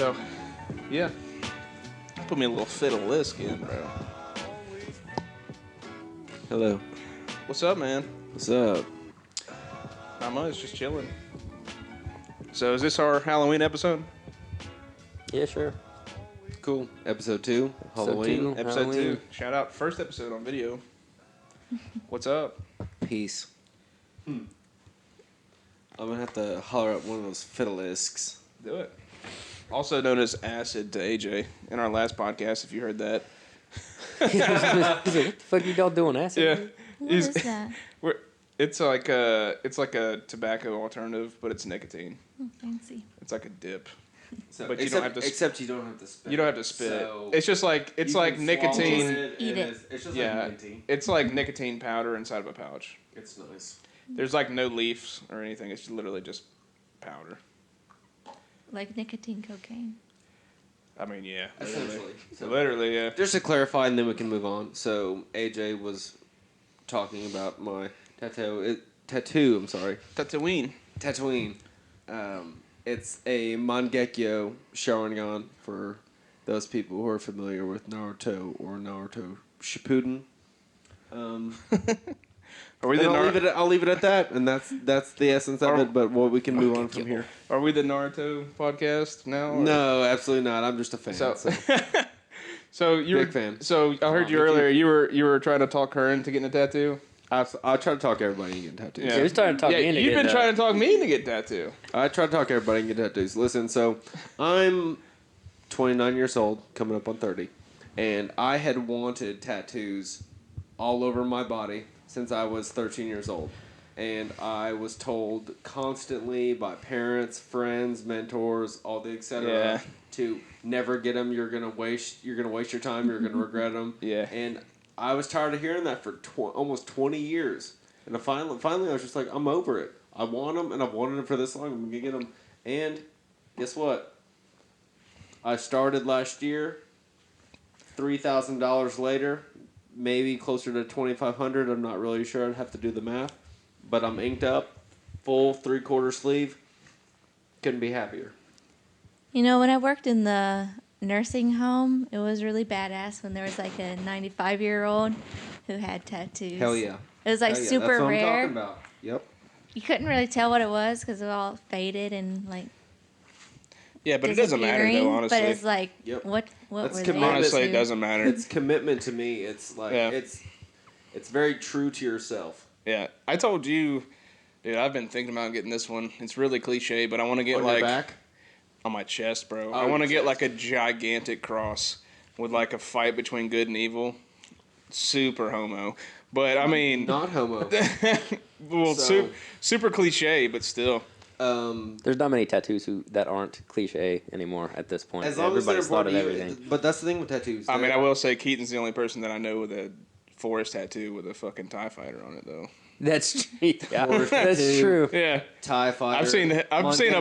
So, yeah. Put me a little fiddle-esque in, bro. Hello. What's up, man? What's up? Not much, just chilling. So, is this our Halloween episode? Yeah, sure. Cool. Episode 2, Halloween. Episode Halloween. 2. Shout out, first episode on video. What's up? Peace. I'm gonna have to holler up one of those fiddle-esques. Do it. Also known as acid to AJ in our last podcast, if you heard that. He's like, what the fuck you all doing, acid? Yeah. What is that? It's like a tobacco alternative, but it's nicotine. Oh, fancy. It's like a dip. So, But you don't have to except you don't have to spit. You don't have to spit. So it's just like you can nicotine. swallow it, Eat and it. It's just Yeah. like nicotine. It's like nicotine powder inside of a pouch. It's nice. There's like no leaves or anything. It's literally just powder. Like nicotine cocaine. I mean, yeah. Literally. Essentially. So, Literally, yeah. just to clarify, and then we can move on. So AJ was talking about my tattoo. I'm sorry. Tatooine. Tatooine. It's a Mangekyo Sharingan for those people who are familiar with Naruto or Naruto Shippuden. Are we the I'll leave it at that, and that's the essence of it. But we can move on from here. Are we the Naruto podcast now? Or? No, absolutely not. I'm just a fan. So, So, so you're big fan. So I heard you earlier. You were trying to talk her into getting a tattoo. I'll try to talk everybody into getting tattoos. Yeah. He was trying to talk me into you've been getting trying to talk me into get tattoo. I try to talk everybody into getting tattoos. Listen, so I'm 29 years old, coming up on 30, and I had wanted tattoos all over my body since I was 13 years old. And I was told constantly by parents, friends, mentors, all the etc. to never get them. You're gonna waste your time. You're gonna regret them. Yeah. And I was tired of hearing that for almost 20 years. And finally, I was just like, I'm over it. I want them, and I've wanted them for this long. I'm gonna get them. And guess what? I started last year. $3,000 later. Maybe closer to $2,500. I'm not really sure. I'd have to do the math. But I'm inked up, full 3/4 sleeve. Couldn't be happier. You know, when I worked in the nursing home, it was really badass when there was like a 95-year-old who had tattoos. Hell yeah. It was like Hell yeah. super That's what rare. I'm talking about. Yep. You couldn't really tell what it was because it was all faded and like. Yeah, but it doesn't matter disappearing, though. Honestly, But it's like, Yep. what That's were commitment. they? honestly, it to? doesn't matter. It's commitment to me. It's like it's very true to yourself. Yeah, I told you, dude. I've been thinking about getting this one. It's really cliche, but I want to get On like your back. on my chest, bro. Oh, I want to your get like chest. a gigantic cross with like a fight between good and evil. Super homo, but I mean, Not homo. well, So- super cliche, but still. There's not many tattoos that aren't cliche anymore at this point. As long as they're Everybody's thought of brought everything. But that's the thing with tattoos. I mean, I will say Keaton's the only person that I know with a forest tattoo with a fucking TIE fighter on it, though. That's true. Yeah, Forest that's tattoo. true. Yeah, TIE fighter. I've seen a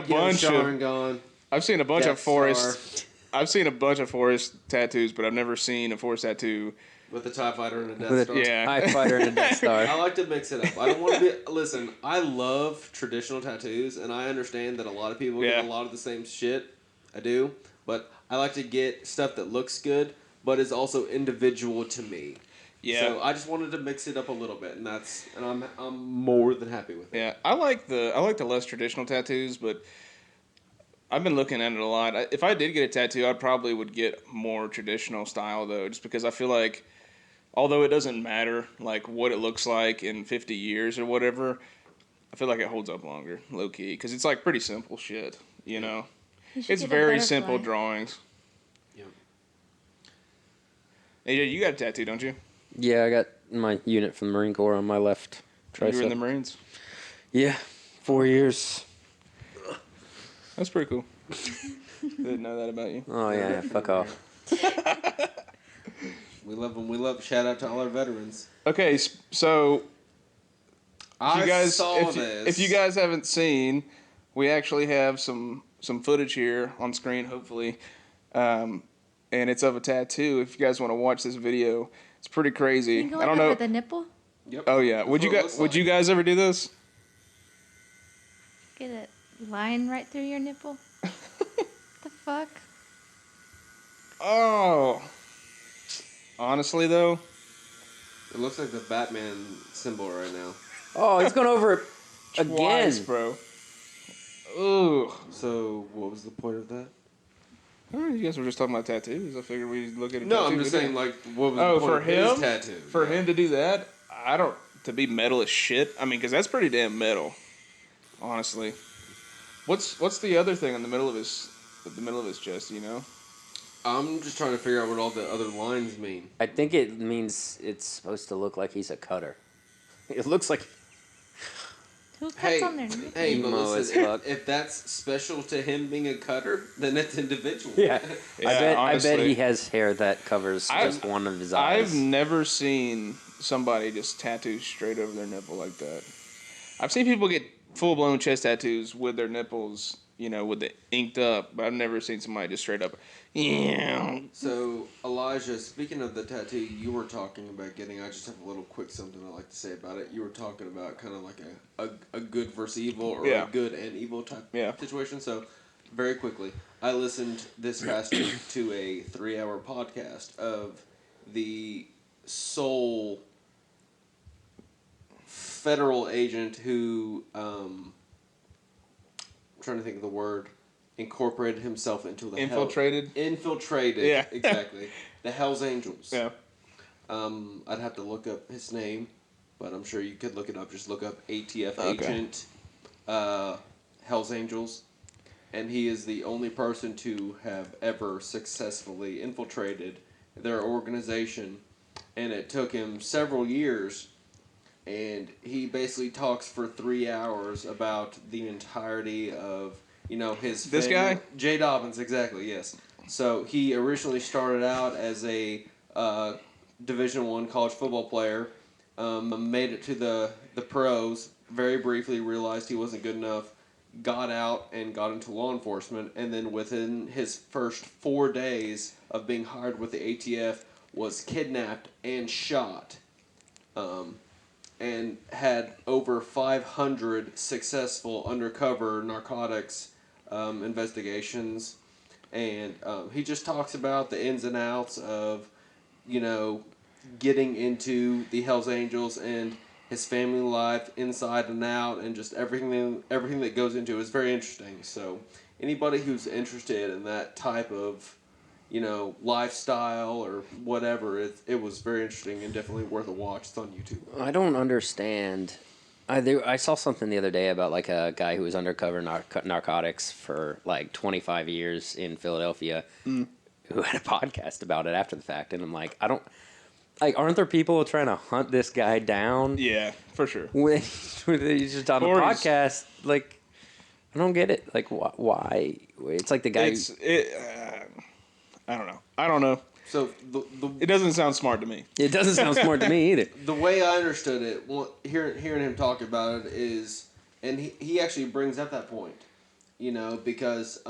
bunch of- Sharingan, I've seen a bunch Death of forest. Star I've seen a bunch of forest tattoos, but I've never seen a forest tattoo. with a TIE fighter and a Death With Star. a Yeah. TIE fighter and a Death Star. I like to mix it up. I don't want to be. Listen, I love traditional tattoos, and I understand that a lot of people Yeah. get a lot of the same shit. I do, but I like to get stuff that looks good, but is also individual to me. Yeah, So I just wanted to mix it up a little bit, and I'm more than happy with it. yeah. I like the less traditional tattoos, but I've been looking at it a lot. If I did get a tattoo, I probably would get more traditional style though, just because I feel like, although it doesn't matter like what it looks like in 50 years or whatever, I feel like it holds up longer, low key, because it's like pretty simple shit. You know, You should it's get a very butterfly. simple drawings. Yep. AJ, you got a tattoo, don't you? Yeah, I got my unit from the Marine Corps on my left You were in tricep. the Marines. Yeah, 4 years. That's pretty cool. Didn't know that about you. Oh yeah, fuck off. We love them. We love. Shout out to all our veterans. Okay, so I saw if you guys haven't seen, we actually have some footage here on screen, hopefully, and it's of a tattoo. If you guys want to watch this video, it's pretty crazy. You can go I don't over know. the nipple. Yep. Oh yeah, would you guys ever do this? Get a line right through your nipple. The fuck? Oh, honestly though, It looks like the Batman symbol right now. Oh, he's going over it twice, again. bro. Ooh. So, what was the point of that? Oh, you guys were just talking about tattoos. I figured we'd look at a No, tattoo. I'm just saying, like, what was Oh, the point for of his him? tattoo? For him to do that, I don't. To be metal as shit. I mean, because that's pretty damn metal. Honestly, what's the other thing in the middle of his chest? You know. I'm just trying to figure out what all the other lines mean. I think it means it's supposed to look like he's a cutter. It looks like Who cuts Hey, on their nipples? hey, but Emo as listen, fuck. if that's special to him being a cutter, then it's individual. yeah. I bet honestly. he has hair that covers just one of his eyes. I've never seen somebody just tattoo straight over their nipple like that. I've seen people get full blown chest tattoos with their nipples, you know, with it inked up, but I've never seen somebody just straight up. Yeah. So, Elijah, speaking of the tattoo you were talking about getting, I just have a little quick something I'd like to say about it. You were talking about kind of like a good versus evil or Yeah. a good and evil type Yeah. situation. So, very quickly, I listened this past week to a 3-hour podcast of the sole federal agent who, I'm trying to think of the word, incorporated himself into the Infiltrated? Infiltrated. Yeah. Exactly. The Hell's Angels. Yeah. I'd have to look up his name, but I'm sure you could look it up. Just look up ATF Okay. agent, Hell's Angels, and he is the only person to have ever successfully infiltrated their organization, and it took him several years. And he basically talks for 3 hours about the entirety of, you know, his This family. guy? Jay Dobbins, exactly, yes. So he originally started out as a Division I college football player, made it to the pros, very briefly realized he wasn't good enough, got out and got into law enforcement, and then within his first 4 days of being hired with the ATF was kidnapped and shot. And had over 500 successful undercover narcotics investigations. And he just talks about the ins and outs of, you know, getting into the Hells Angels and his family life inside and out and just everything that goes into it is very interesting. So anybody who's interested in that type of, you know, lifestyle or whatever, it was very interesting and definitely worth a watch. It's on YouTube. I don't understand. I saw something the other day about like a guy who was undercover narcotics for like 25 years in Philadelphia who had a podcast about it after the fact. And I'm like, aren't there people trying to hunt this guy down? Yeah, for sure. When he's just on a podcast, like, I don't get it. Like, why? It's like the guy. I don't know. So It doesn't sound smart to me. It doesn't sound smart to me either. the way I understood it, hearing him talk about it is, and he actually brings up that point, you know, because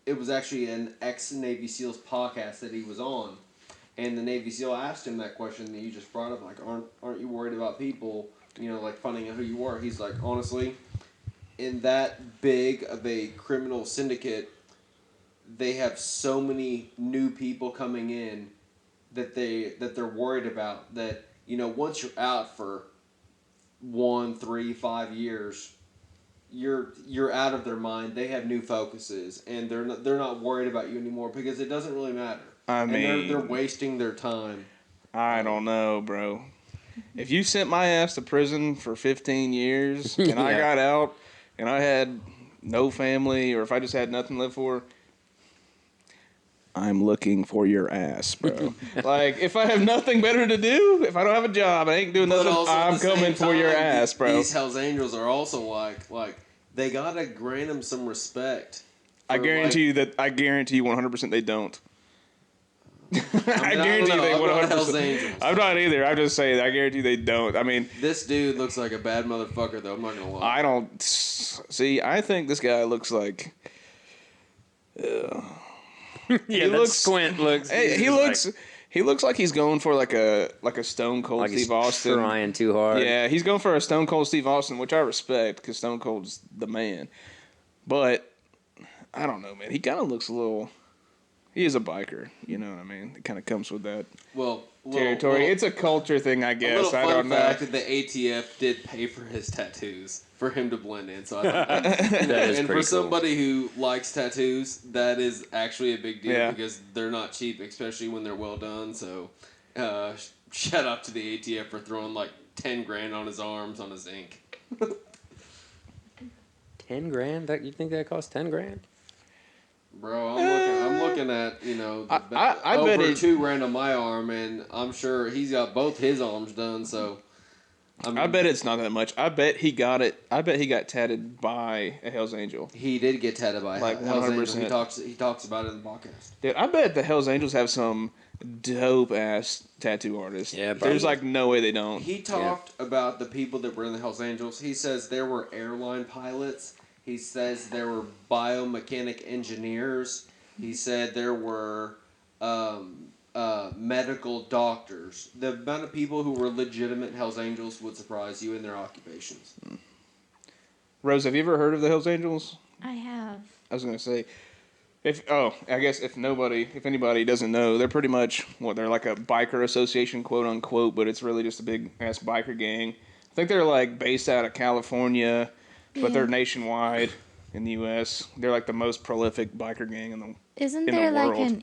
it was actually an ex-Navy SEALs podcast that he was on, and the Navy SEAL asked him that question that you just brought up, like, aren't you worried about people, you know, like finding out who you are? He's like, honestly, in that big of a criminal syndicate, they have so many new people coming in that they're worried about that, you know, once you're out for 1, 3, 5 years, you're out of their mind. They have new focuses and they're not worried about you anymore because it doesn't really matter. I mean, and they're wasting their time. I don't know, bro. If you sent my ass to prison for 15 years and I Yeah. got out and I had no family or if I just had nothing to live for, I'm looking for your ass, bro. Like, if I have nothing better to do, if I don't have a job, I ain't doing But nothing, also at I'm the same coming for your time, ass, bro. These Hells Angels are also like they gotta grant them some respect. I for, guarantee you 100% they don't. I guarantee you they I'm not 100%. Hells Angels. I'm not either. I'm just saying, I guarantee they don't. I mean, This dude looks like a bad motherfucker, though. I'm not gonna lie. I don't see. I think this guy looks like. Yeah, that squint looks. Hey, he looks. He looks like he's going for like a Stone Cold like he's Steve Austin. trying too hard. Yeah, he's going for a Stone Cold Steve Austin, which I respect because Stone Cold's the man. But I don't know, man. He kind of looks a little. he is a biker. You know what I mean? It kind of comes with that Well, territory. It's a culture thing, I a guess. little I fun don't know. fact that the ATF did pay for his tattoos for him to blend in. So I thought That is and pretty for cool. somebody who likes tattoos, that is actually a big deal Yeah. because they're not cheap, especially when they're well done. So, shout out to the ATF for throwing like 10 grand on his arms on his ink. 10 grand? You think that costs 10 grand? Bro, I'm looking at I bet over it- 2 grand on my arm, and I'm sure he's got both his arms done. So, I bet it's not that much. I bet he got it. I bet he got tatted by a Hell's Angel. he did get tatted by Like Hell's Angel. 100%. He talks about it in the podcast. Dude, I bet the Hell's Angels have some dope ass tattoo artists. Yeah, probably. There's like no way they don't. He talked about the people that were in the Hells Angels. He says there were airline pilots. He says there were biomechanic engineers. He said there were medical doctors. The amount of people who were legitimate Hells Angels would surprise you in their occupations. Rose, have you ever heard of the Hell's Angels? I have. I was gonna say, I guess if anybody doesn't know, they're pretty much they're like a biker association, quote unquote, but it's really just a big ass biker gang. I think they're like based out of California, but they're nationwide in the U.S. They're like the most prolific biker gang in the. Isn't in the there like world. an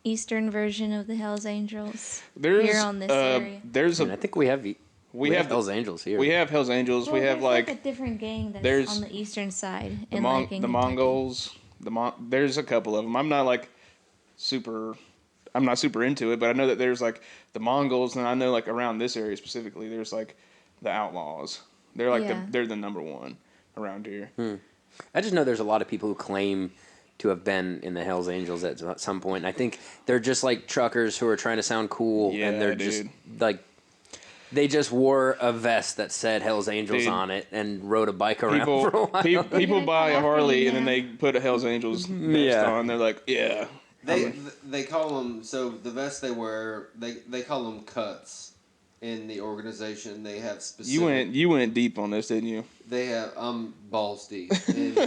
Eastern version of the Hells Angels There's here on this area? there's And I think we have have Hell's Angels here. we have Hell's Angels. Well, we have there's like a different gang that's there's on the eastern side. the in, like, in the Kentucky. Mongols. There's a couple of them. I'm not super into it, but I know that there's like the Mongols, and I know like around this area specifically, there's like the Outlaws. They're like Yeah. they're the number one around here. I just know there's a lot of people who claim to have been in the Hells Angels at some point. And I think they're just like truckers who are trying to sound cool, Yeah, and they're dude. just like they just wore a vest that said Hells Angels Dude. on it and rode a bike around for a People while. people buy a After Harley you and then now. they put a Hell's Angels vest Yeah. on. They're like, yeah. They call them, so the vests they wear, they call them cuts in the organization. They have specific. You went deep on this, didn't you? They have balls deep, and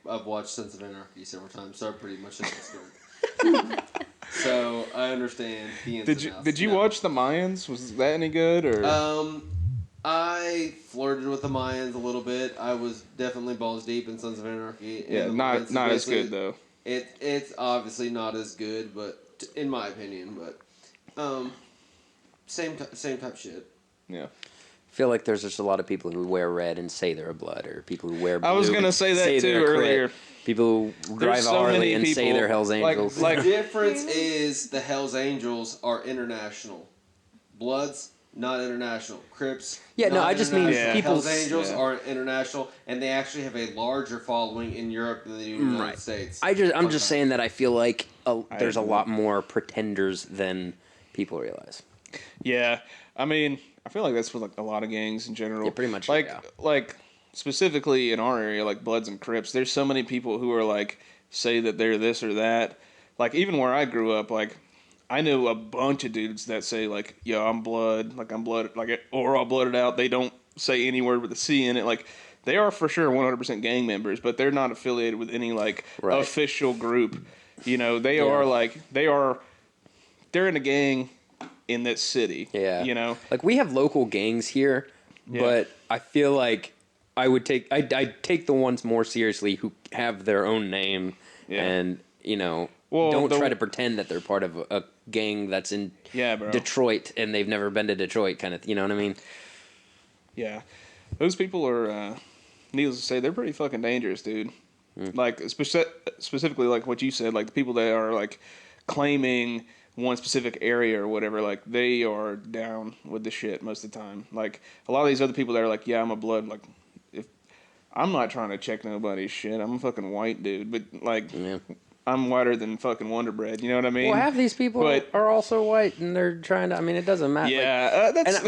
I've watched Sons of Anarchy several times, so I pretty much understand. So I understand the ins and outs. Did you No. watch the Mayans? Was that any good or? I flirted with the Mayans a little bit. I was definitely balls deep in Sons of Anarchy. and yeah, the not Mayans, not as basically, good though. It's obviously not as good, but in my opinion, but same type shit. Yeah. I feel like there's just a lot of people who wear red and say they're a blood, or people who wear blue. I was gonna say that too they're a Crit. earlier. People who drive a so Harley many and say people, they're Hells like- Angels. like- The difference is the Hells Angels are international. Bloods, not international. Crips, Yeah, no, not I just mean international. people's- Hells Angels yeah. are international, and they actually have a larger following in Europe than they do in the United Right. States. I'm Fun just fact. saying that I feel like there's a agree. lot more pretenders than people realize. Yeah, I mean, I feel like that's with like a lot of gangs in general. Yeah, pretty much, Like yeah. like specifically in our area, like Bloods and Crips. There's so many people who are like say that they're this or that. Like even where I grew up, like I knew a bunch of dudes that say like, "Yo, I'm blood," like I'm blood, like or I'll blood it out. They don't say any word with a C in it. Like they are for sure 100% gang members, but they're not affiliated with any like Right. official group. You know, they Yeah. are like they're in a gang in that city. Yeah. You know? Like we have local gangs here, Yeah. but I feel like I'd take the ones more seriously who have their own name Yeah. and, Well, don't the- try to pretend that they're part of a gang that's in Yeah, bro. Detroit and they've never been to Detroit kind of, you know what I mean? Yeah. Those people are, needless to say, they're pretty fucking dangerous, dude. Like, specifically, like what you said, like the people that are, like, claiming one specific area or whatever, like, they are down with the shit most of the time. Like, a lot of these other people that are like, yeah, I'm a blood, like, if I'm not trying to check nobody's shit, I'm a fucking white dude, but, like, Yeah. I'm whiter than fucking Wonder Bread, you know what I mean? Well, half these people but- are also white and they're trying to, I mean, it doesn't matter. Yeah, that's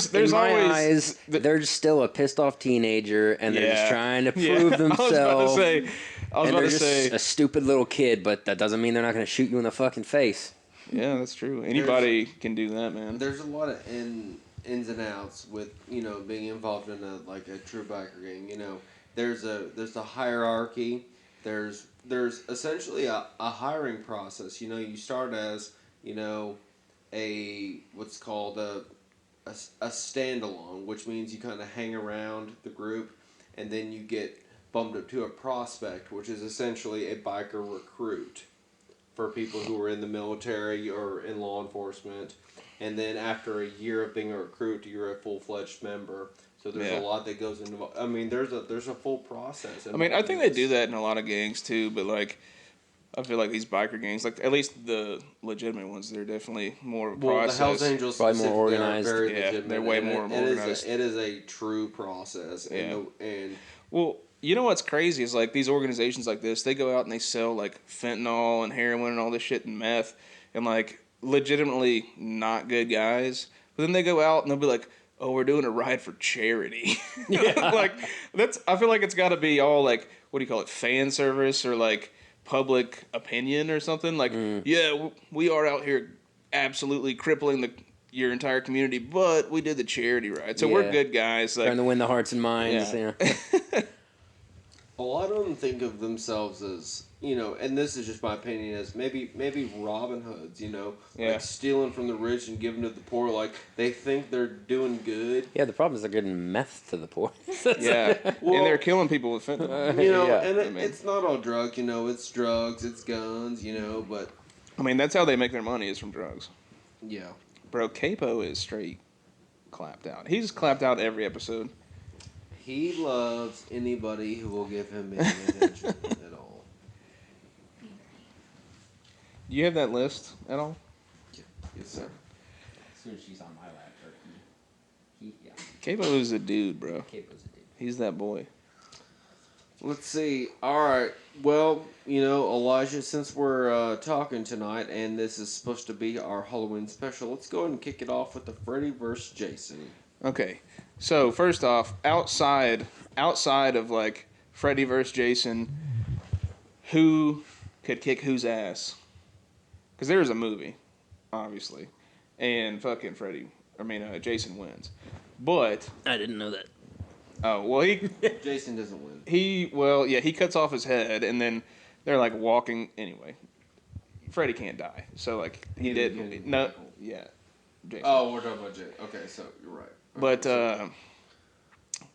There's my eyes, they're just still a pissed off teenager and they're just trying to prove themselves. I was and about they're to just say, a stupid little kid, but that doesn't mean they're not going to shoot you in the fucking face. yeah, that's true. Anybody can do that, man. There's a lot of ins and outs with being involved in a true biker gang. There's a hierarchy. There's essentially a hiring process. You start as a what's called a standalone, which means you kind of hang around the group, and then you get bumped up to a prospect, which is essentially a biker recruit for people who are in the military or in law enforcement. And then after a year of being a recruit, you're a full-fledged member. So there's a lot that goes into. I mean, there's a full process. I mean, I think they do that in a lot of gangs too, but like, I feel like these biker gangs, like at least the legitimate ones, they're definitely more of a process. The Hells Angels probably more specifically organized. are very Yeah, legitimate. they're way more organized. It is a true process. Yeah. And Well, you know what's crazy is like these organizations like this, they go out and they sell like fentanyl and heroin and all this shit and meth and like legitimately not good guys. But then they go out and they'll be like, "Oh, we're doing a ride for charity." Yeah. Like I feel like it's got to be all like, what do you call it, fan service or like public opinion or something. Like, yeah, we are out here absolutely crippling your entire community, but we did the charity ride, so we're Yeah. good guys. Like, Trying to win the hearts and minds. Yeah. Yeah. a lot of them think of themselves as, and this is just my opinion, as maybe Robin Hoods, Yeah. like stealing from the rich and giving to the poor. Like they think they're doing good. Yeah, the problem is they're getting meth to the poor. Yeah, Well- and they're killing people with fentanyl. Yeah. And I mean- it's not all drugs, it's drugs, it's guns, but I mean, that's how they make their money is from drugs. yeah. Bro, Capo is straight clapped out. He's clapped out every episode. He loves anybody who will give him any attention at all. Do you have that list at all? Yes, sir. As soon as she's on my lap, yeah. Capo is a dude, bro. Capo's a dude. He's that boy. Let's see. All right. Well, Elijah, since we're talking tonight and this is supposed to be our Halloween special, let's go ahead and kick it off with the Freddy vs. Jason. Okay, so first off, outside of like Freddy vs. Jason, who could kick whose ass? Because there is a movie, obviously, and fucking Jason wins. But I didn't know that. oh well, Jason doesn't win. he cuts off his head, and then they're like walking anyway. Freddy can't die, so like he Neither didn't. can No, Michael. yeah. Jason. Oh, we're talking about Jason. Okay, so you're right.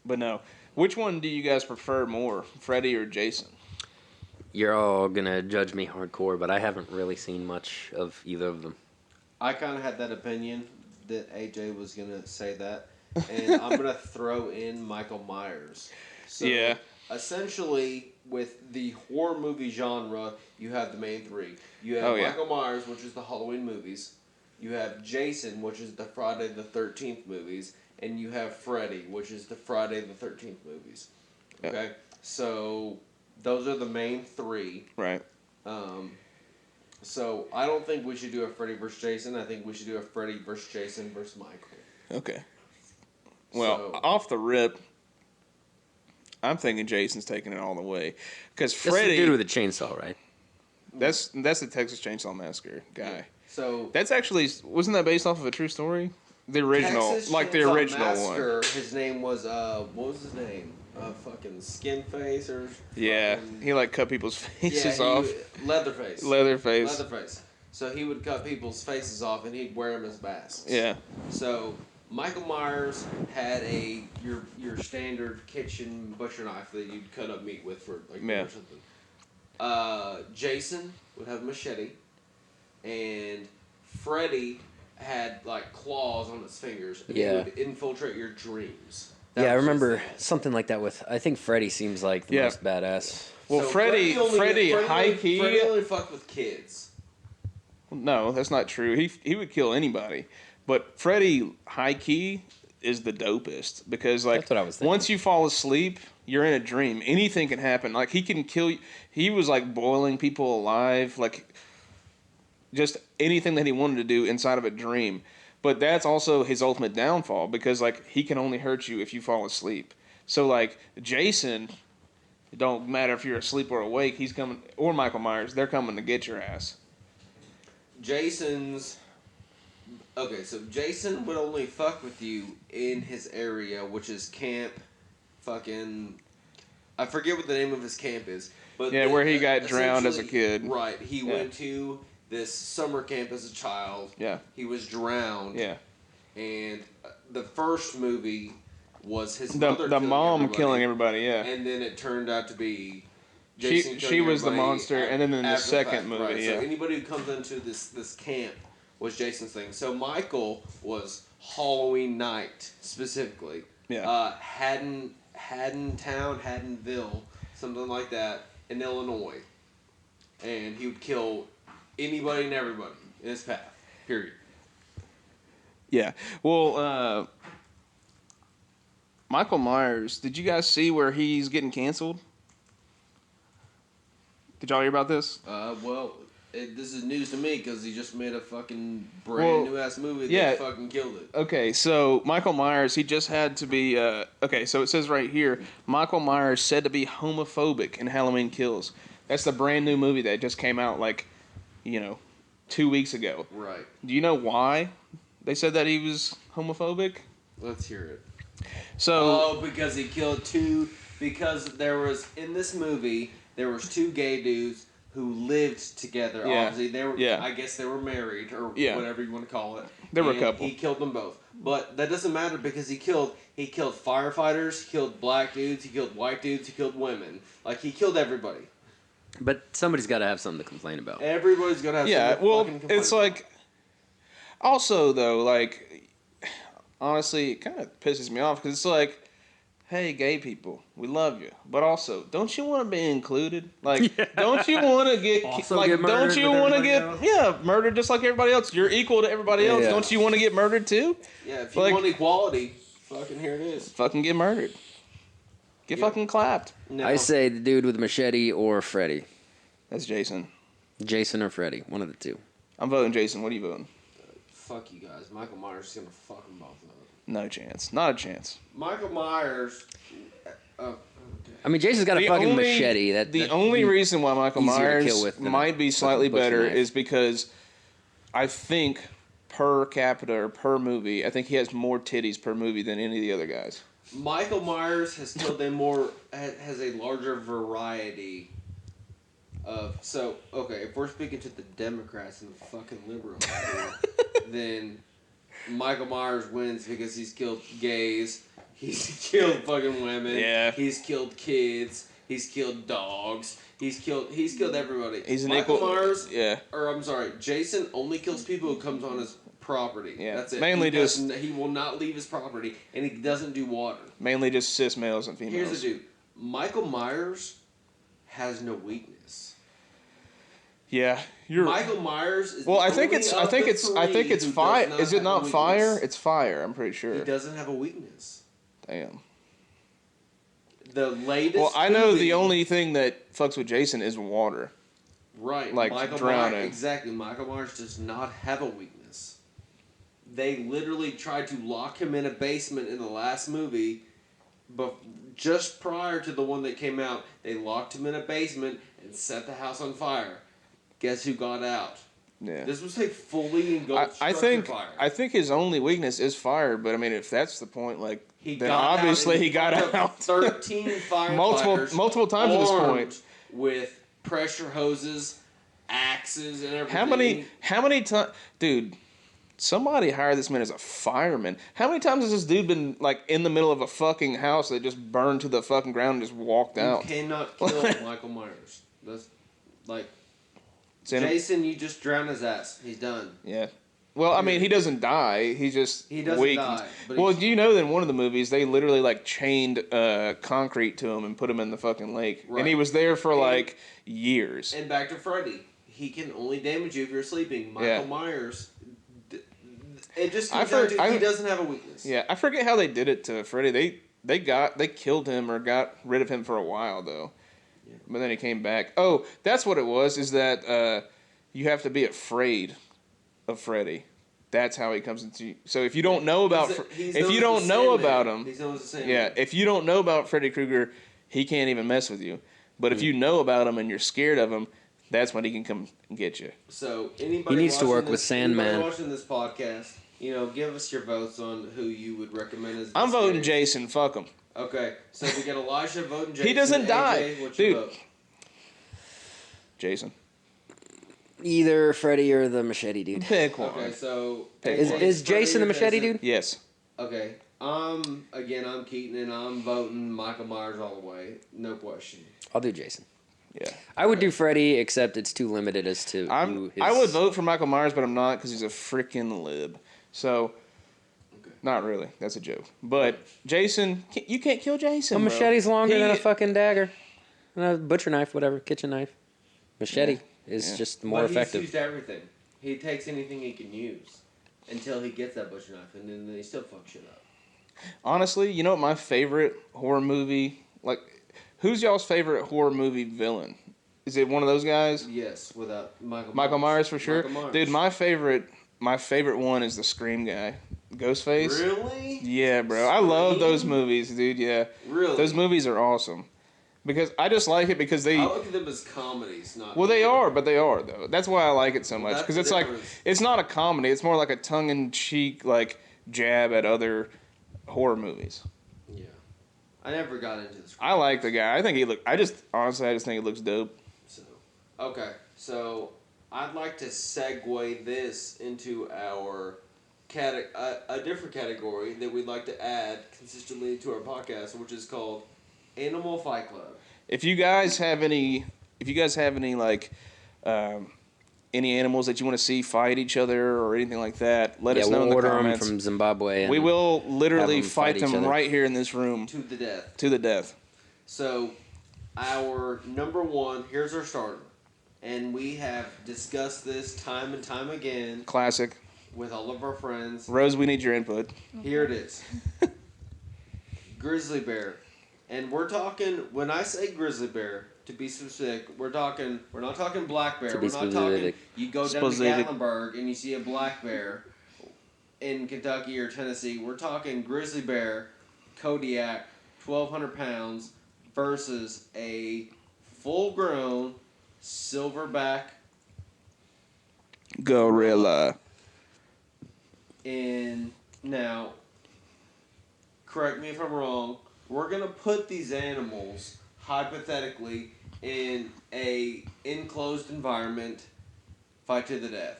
But no. Which one do you guys prefer more, Freddy or Jason? You're all gonna judge me hardcore, but I haven't really seen much of either of them. I kind of had that opinion that AJ was going to say that. And I'm going to throw in Michael Myers. So, Yeah. essentially, with the horror movie genre, you have the main three. You have Michael Myers, which is the Halloween movies. You have Jason, which is the Friday the 13th movies. And you have Freddy, which is the Friday the 13th movies. Okay? So, those are the main three. Right. So, I don't think we should do a Freddy vs. Jason. I think we should do a Freddy vs. Jason vs. Michael. Okay. Well, So- off the rip, I'm thinking Jason's taking it all the way. Because That's the Freddy, dude with a chainsaw, right? that's the Texas Chainsaw Massacre guy. Yeah. So, That's actually, wasn't that based off of a true story? The original, Texas like the Chainsaw original Massacre, one. his name was, what was his name? Fucking Skinface or... Yeah, fucking- he like cut people's faces yeah, off. Leatherface. Leatherface. Leatherface. So he would cut people's faces off and he'd wear them as masks. Yeah. So Michael Myers had your standard kitchen butcher knife that you'd cut up meat with for like Yeah. or something. Jason would have a machete, and Freddy had like claws on his fingers. And Yeah. he would infiltrate your dreams. That Yeah, I was his remember thing. something like that with. I think Freddy seems like the Yeah. most badass. Well, So Freddy high key. Freddy only fucked with kids. No, that's not true. He would kill anybody, but Freddy high key is the dopest because like That's what I was thinking. once you fall asleep, you're in a dream. Anything can happen. Like he can kill you. He was like boiling people alive, like just anything that he wanted to do inside of a dream. But that's also his ultimate downfall because like he can only hurt you if you fall asleep. So like Jason, it don't matter if you're asleep or awake, he's coming, or Michael Myers, they're coming to get your ass. Jason's... Okay, so Jason would only fuck with you in his area, which is camp, fucking... I forget what the name of his camp is. But Yeah, where he got drowned as a kid. Right. He went to this summer camp as a child. Yeah. He was drowned. Yeah. And the first movie was his The mother killing mom everybody, killing everybody, yeah. and then it turned out to be Jason She was the killing everybody monster, and then in the after second fact, movie, right. yeah. So anybody who comes into this camp was Jason's thing. So Michael was Halloween night specifically. Yeah. Haddonville, something like that, in Illinois, and he would kill anybody and everybody in his path. Period. Yeah. Well, Michael Myers, did you guys see where he's getting canceled? Did y'all hear about this? This is news to me because he just made a fucking brand new ass movie that fucking killed it. Okay, so Michael Myers, he just had to be. Okay, so it says right here, Michael Myers said to be homophobic in Halloween Kills. That's the brand new movie that just came out 2 weeks ago. Right. Do you know why they said that he was homophobic? Let's hear it. So. Because he killed two. Because there was in this movie there was two gay dudes who lived together. Yeah. Obviously, they were. Yeah. I guess they were married or whatever you want to call it. They were a couple. He killed them both, but that doesn't matter because he killed firefighters, he killed black dudes, he killed white dudes, he killed women. Like he killed everybody. But somebody's got to have something to complain about. Everybody's gonna have. Something to fucking complain it's about. like. Also, though, honestly, it kind of pisses me off because it's like, hey, gay people, we love you, but also, don't you want to be included? Don't you want to get don't you want to get murdered just like everybody else? You're equal to everybody else. Yeah. Don't you want to get murdered too? Yeah, if you want equality, fucking here it is. Fucking get murdered. Get fucking clapped. No. I say the dude with the machete or Freddy. That's Jason. Jason or Freddy, one of the two. I'm voting Jason. What are you voting? Fuck you guys. Michael Myers is gonna fuck them both up. No chance. Not a chance. Michael Myers. I mean, Jason's got a fucking machete. The only reason why Michael easier to kill Myers with than might be slightly butcher better knife. is because I think per capita or per movie, I think he has more titties per movie than any of the other guys. Michael Myers has killed has a larger variety of. So, okay, if we're speaking to the Democrats and the fucking liberals, then Michael Myers wins because he's killed gays, he's killed fucking women, he's killed kids, he's killed dogs, he's killed everybody. He's an Michael equal. Myers, Yeah. or I'm sorry, Jason only kills people who comes on his property. Yeah. That's it. Mainly he will not leave his property, and he doesn't do water. Mainly just cis males and females. Here's the dude. Michael Myers has no weakness. Yeah, you're. Michael Myers is. Well, the I think only it's. of I think the it's. I think three it's who fire. does Is it have a not fire? weakness. It's fire. I'm pretty sure. He doesn't have a weakness. Damn. The latest. Well, I know movie- the only thing that fucks with Jason is water. Right, like Michael drowning. Myers, exactly. Michael Myers does not have a weakness. They literally tried to lock him in a basement in the last movie, but just prior to the one that came out, they locked him in a basement and set the house on fire. Guess who got out? Yeah. This was a fully engulfed I structure think. fire. I think his only weakness is fire. But I mean, if that's the point, He then got obviously out in he got front of out 13 firefighters multiple times at this armed point. with pressure hoses, axes, and everything. How many times, dude? Somebody hired this man as a fireman. How many times has this dude been in the middle of a fucking house that just burned to the fucking ground and just walked out? You cannot kill Michael Myers. That's Same- Jason. You just drown his ass. He's done. Yeah. Well, I mean, he doesn't die. He doesn't die, but Well, he's- do you know that in one of the movies they literally chained concrete to him and put him in the fucking lake, Right. and he was there for years. And back to Freddy. He can only damage you if you're sleeping. Michael Myers. It just comes down to he doesn't have a weakness. Yeah, I forget how they did it to Freddy. They killed him or got rid of him for a while though, but then he came back. Oh, that's what it was. Is that you have to be afraid of Freddy. That's how he comes into. So if you don't know about, if you don't know about him, he's known as the Sandman. yeah, if you don't know about Freddy Krueger, he can't even mess with you. But if you know about him and you're scared of him, that's when he can come and get you. So anybody He needs to watching work this, with Sandman. Anybody watching this podcast, give us your votes on who you would recommend as. I'm voting scariest. Jason. Fuck him. Okay, so we got Elijah voting Jason. He doesn't AJ, die. What's Dude. your vote? Jason. Either Freddy or the machete dude. Pick one. Okay, so Is Jason the machete dude? Yes. Okay, I'm Keaton, and I'm voting Michael Myers all the way, no question. I'll do Jason. Yeah. I would do Freddy, except it's too limited as to who his... I would vote for Michael Myers, but I'm not because he's a freaking lib. So, not really. That's a joke. But Jason, you can't kill Jason. A bro. machete's longer than a fucking dagger. A butcher knife, whatever, kitchen knife. Machete is just more effective. He's used everything. He takes anything he can use until he gets that butcher knife, and then he still fucks shit up. Honestly, you know what my favorite horror movie, like, who's y'all's favorite horror movie villain? Is it one of those guys? Yes, without Michael Myers for sure. Michael Myers. Dude, my favorite one is the Scream guy, Ghostface. Really? Yeah, bro. I love those movies, dude. Yeah. Really? Those movies are awesome. Because I just like it because they. I look at them as comedies, not. Well, they are, but they are though. That's why I like it so much That's because the it's like difference. it's not a comedy. It's more like a tongue-in-cheek like jab at other horror movies. Yeah, I never got into this. I like the guy. I think he look. I just think he looks dope. So, okay, so I'd like to segue this into our a different category that we'd like to add consistently to our podcast, which is called Animal Fight Club. If you guys have any like any animals that you want to see fight each other or anything like that, let us know in the order comments. them from Zimbabwe. And We will literally have them fight fight each them other. right here in this room To the death. to the death. So, our number one, here's our starter. And we have discussed this time and time again Classic. with all of our friends. Rose, we need your input. Here it is. Grizzly bear. And we're talking, when I say grizzly bear, to be specific, we're not talking black bear. To be We're not specific. talking, you go down to Gatlinburg and you see a black bear in Kentucky or Tennessee. We're talking grizzly bear, Kodiak, 1,200 pounds, versus a full-grown silverback Gorilla. now, correct me if I'm wrong, we're going to put these animals, hypothetically, in a enclosed environment, fight to the death.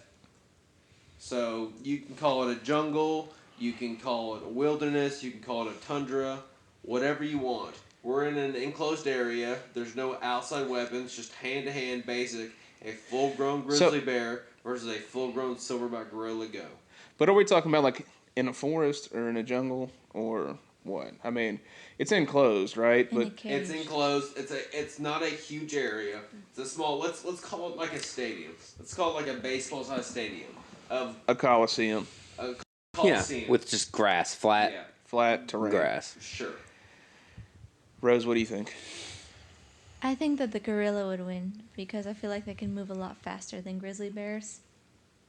So, you can call it a jungle, you can call it a wilderness, you can call it a tundra, whatever you want. We're in an enclosed area, there's no outside weapons, just hand-to-hand basic, a full-grown grizzly bear versus a full-grown silverback gorilla go. But are we talking about like in a forest or in a jungle or what? I mean, it's enclosed, right? In a But cage. It's enclosed. It's not a huge area. It's a small. Let's call it like a stadium. Let's call it like a baseball sized stadium of a coliseum, a yeah, coliseum. with just grass, flat flat terrain. grass. Sure. Rose, what do you think? I think that the gorilla would win because I feel like they can move a lot faster than grizzly bears.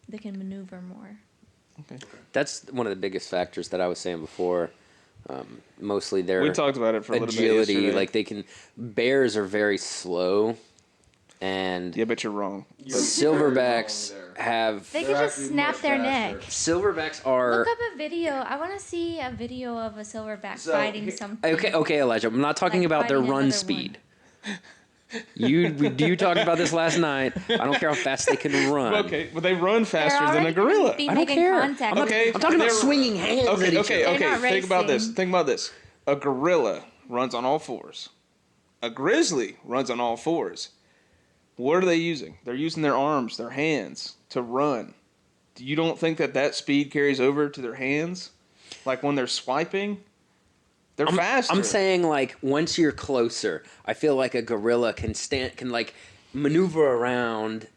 They can maneuver more. Okay. That's one of the biggest factors that I was saying before. Mostly their We talked about it for a little bit agility. yesterday. Like bears are very slow, and Yeah, but you're wrong. silverbacks You're very wrong there. have They could just snap their neck. silverbacks are. Look up a video. I want to see a video of a silverback So, fighting something. Okay, Elijah. I'm not talking Like about their fighting run another speed. You talked about this last night. I don't care how fast they can run. Okay, but they run They're faster than a already gorilla. be I don't making care. contact. Okay, I'm talking about they're- swinging hands at Okay, each okay, other. They're okay. not Think about this. racing. Think about this. A gorilla runs on all fours. A grizzly runs on all fours. What are they using? They're using their arms, their hands to run. You don't think that speed carries over to their hands? Like when they're swiping? They're faster. I'm saying like once you're closer, I feel like a gorilla can like maneuver around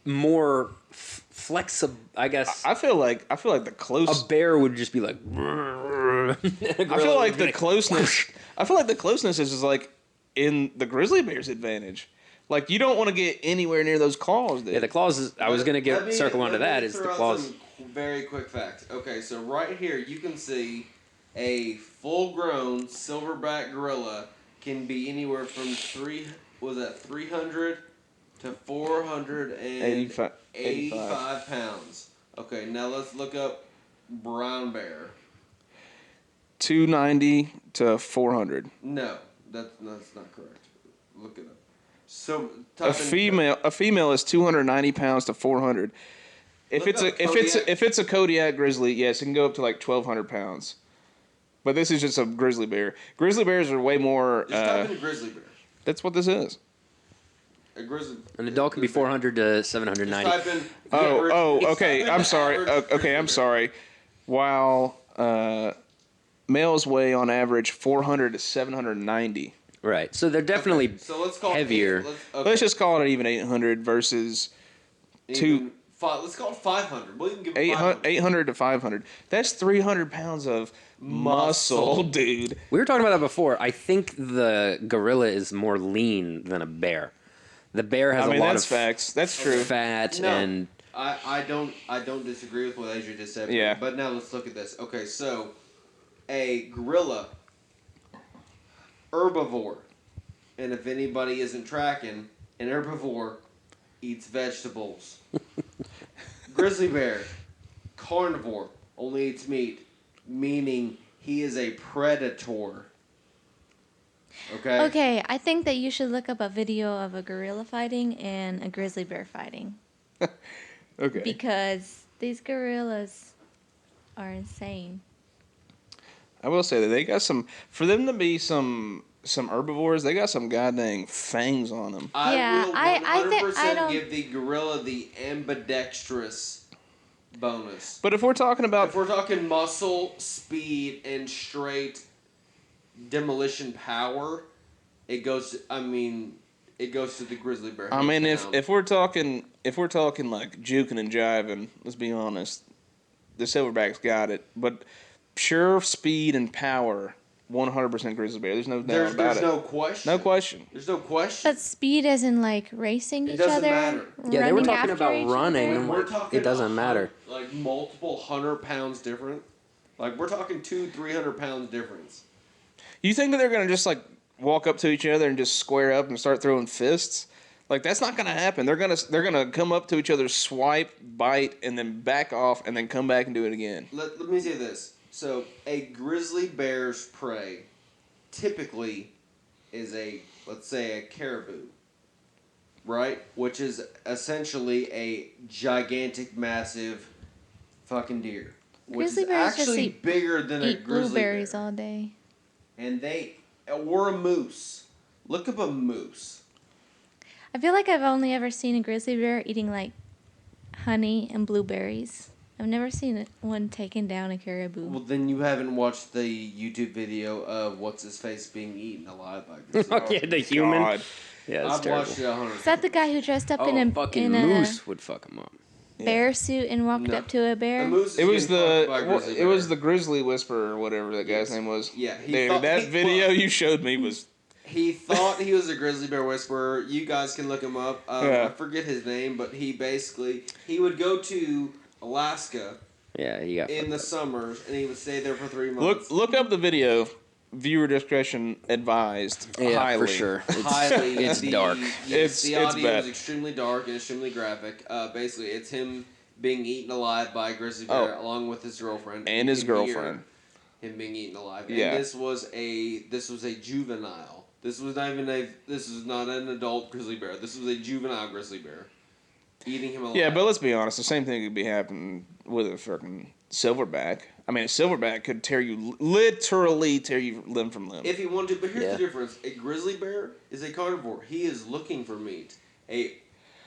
more flexible. I guess I feel like the close. a bear would just be like. I feel like the closeness. I feel like the closeness is just like in the grizzly bear's advantage. Like you don't want to get anywhere near those claws. Dude. Yeah, the claws. I was gonna circle onto that. Is the throw out claws? some very quick fact. Okay, so right here you can see a full-grown silverback gorilla can be anywhere from 300 to 485 85. pounds. Okay, now let's look up brown bear. 290 to 400. No, that's not correct. Look it up. So A female is 290 pounds to 400. If it's a Kodiak grizzly, yes, it can go up to like 1,200 pounds. But this is just a grizzly bear. Grizzly bears are way more. Just type in a grizzly bear. That's what this is. A grizzly. An adult can be 400 to 790. Just type in. Okay. I'm sorry. Okay, I'm sorry. While males weigh on average 400 to 790. Right. So they're definitely let's call heavier. Let's just call it even 800 versus let's call it 500. We'll even give it 800 to 500. That's 300 pounds of muscle, dude. We were talking about that before. I think the gorilla is more lean than a bear. The bear has a lot of facts. That's true. Fat and. I don't disagree with what Adrian just said. Yeah. But now let's look at this. Okay, so a gorilla, herbivore, and if anybody isn't tracking, an herbivore eats vegetables. Grizzly bear, carnivore, only eats meat, meaning he is a predator. Okay? Okay, I think that you should look up a video of a gorilla fighting and a grizzly bear fighting. Okay. Because these gorillas are insane. I will say that they got some. For them to be some herbivores, they got some goddamn fangs on them. I will 100% I don't give the gorilla the ambidextrous bonus. But if we're talking about, If we're talking muscle, speed, and straight demolition power, it goes to the grizzly bear. I mean, hands down. if we're talking like juking and jiving, let's be honest, the silverback's got it. But pure speed and power, 100% grizzly bear. There's no doubt about there's it. no question. No question. There's no question. But speed as in like racing It each doesn't other? matter. Yeah, they were running talking after about each running. other? I'm We're like, talking it doesn't matter. Like multiple 100 pounds different. Like we're talking 200-300 pounds difference. You think that they're gonna just like walk up to each other and just square up and start throwing fists? Like that's not gonna happen. They're gonna come up to each other, swipe, bite, and then back off, and then come back and do it again. Let me say this. So a grizzly bear's prey typically is let's say a caribou, right? Which is essentially a gigantic, massive fucking deer. Which Grizzly is bears just actually bigger than a Eat grizzly blueberries bear. all day. Or a moose. Look up a moose. I feel like I've only ever seen a grizzly bear eating like honey and blueberries. I've never seen one taking down a caribou. Well, then you haven't watched the YouTube video of what's his face being eaten alive by grizzly bears. Yeah, the human. God. Yeah, that's I've terrible. watched it 100. Is that the guy who dressed up in fucking a moose would fuck him up. bear suit and walked No. up to a bear? A moose is It was getting fucked by a grizzly it was bear. the Grizzly Whisperer or whatever that guy's Yes. name was. Yeah, Dude, that video you showed me was He thought he was a grizzly bear whisperer. You guys can look him up. Yeah. I forget his name, but he would go to Alaska Yeah, he got in the fucked summers, and he would stay there for 3 months. look up the video. Viewer discretion advised. up. Yeah, highly. for sure. Highly, It's dark. Yes, the It's audio bad. is extremely dark and extremely graphic. Basically, it's him being eaten alive by a grizzly bear along with his girlfriend And his You can hear girlfriend. him being eaten alive. Yeah. And this was a juvenile. This was not an adult grizzly bear. This was a juvenile grizzly bear eating him alive. Yeah, but let's be honest. The same thing could be happening with a fucking silverback. I mean, a silverback could literally tear you limb from limb. If he wanted to, but here's Yeah. the difference. A grizzly bear is a carnivore. He is looking for meat. A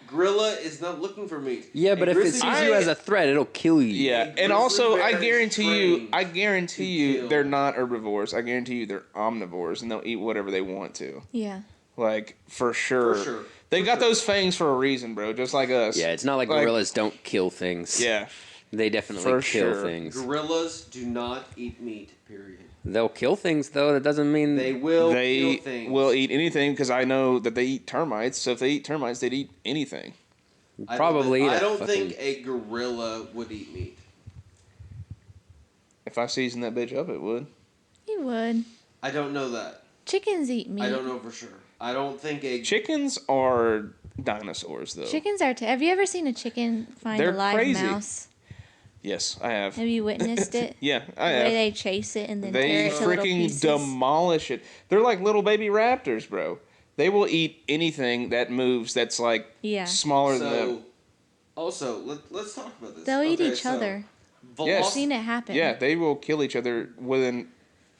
gorilla is not looking for meat. Yeah, A but if it grizzly sees bear- you as a threat, it'll kill you. Yeah, A and grizzly also bear is trained I to guarantee you, kill. they're not herbivores. I guarantee you, they're omnivores, and they'll eat whatever they want to. Yeah. Like for sure. For sure. They For got sure. those fangs for a reason, bro. Just like us. Yeah, it's not like gorillas don't kill things. Yeah. They definitely For kill sure. things. Gorillas do not eat meat. Period. They'll kill things, though. That doesn't mean... They will They kill things. will eat anything because I know that they eat termites. So if they eat termites, they'd eat anything. Probably. I don't fucking- think a gorilla would eat meat. If I seasoned that bitch up, it would. You would. I don't know that. Chickens eat meat. I don't know for sure. I don't think a Chickens are dinosaurs, though. Chickens are. Have you ever seen a chicken find They're a live crazy. mouse? Yes, I have. Have you witnessed it? Yeah, I The way have. they chase it and then They tear it to little freaking pieces. demolish it. They're like little baby raptors, bro. They will eat anything that moves that's like smaller than them. Also, let's talk about this. They'll eat each other. Yes. I've seen it happen. Yeah, they will kill each other within.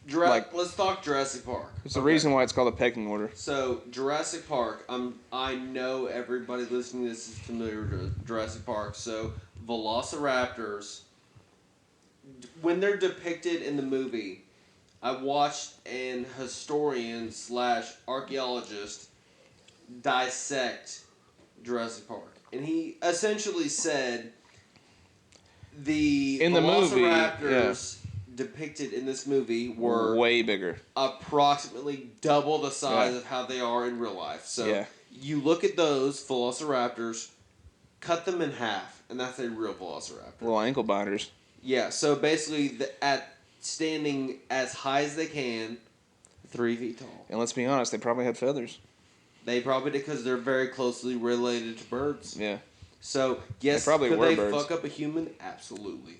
Let's talk Jurassic Park. It's the reason why it's called a pecking order. So Jurassic Park, I know everybody listening to this is familiar with Jurassic Park. So Velociraptors, when they're depicted in the movie, I watched an historian / archaeologist dissect Jurassic Park, and he essentially said the Velociraptors depicted in this movie were way bigger, approximately double the size of how they are in real life. So you look at those Velociraptors, cut them in half, and that's a real Velociraptor. Little ankle biters. Yeah, so basically at standing as high as they can, 3 feet tall. And let's be honest, they probably had feathers. They probably did because they're very closely related to birds. Yeah. So, yes, could they birds. fuck up a human? Absolutely.